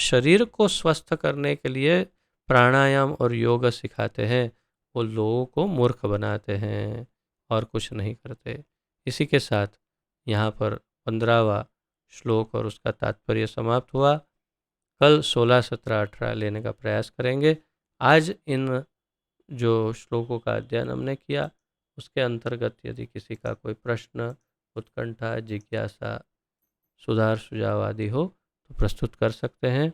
शरीर को स्वस्थ करने के लिए प्राणायाम और योग सिखाते हैं वो लोगों को मूर्ख बनाते हैं और कुछ नहीं करते। इसी के साथ यहाँ पर 15वां श्लोक और उसका तात्पर्य समाप्त हुआ। कल 16, 17, 18 लेने का प्रयास करेंगे। आज इन जो श्लोकों का अध्ययन हमने किया उसके अंतर्गत यदि किसी का कोई प्रश्न, उत्कंठा, जिज्ञासा, सुधार, सुझाव आदि हो तो प्रस्तुत कर सकते हैं।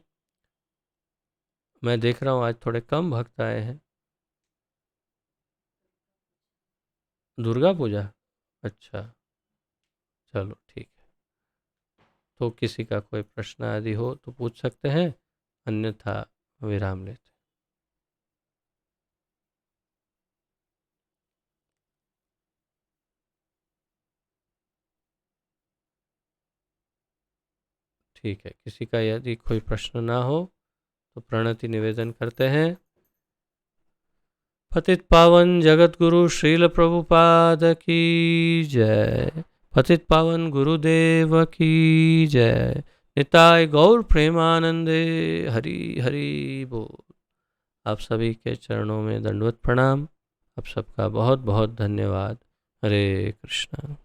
मैं देख रहा हूँ आज थोड़े कम भक्त आए हैं। दुर्गा पूजा, अच्छा, चलो ठीक है। तो किसी का कोई प्रश्न आदि हो तो पूछ सकते हैं, अन्यथा विराम लेते हैं। ठीक है, किसी का यदि कोई प्रश्न ना हो तो प्रणति निवेदन करते हैं। पतित पावन जगत गुरु श्रील प्रभुपाद की जय। पतित पावन गुरुदेव की जय। निताय गौर प्रेमानंदे हरि हरि बोल। आप सभी के चरणों में दंडवत प्रणाम। आप सबका बहुत बहुत धन्यवाद। हरे कृष्णा।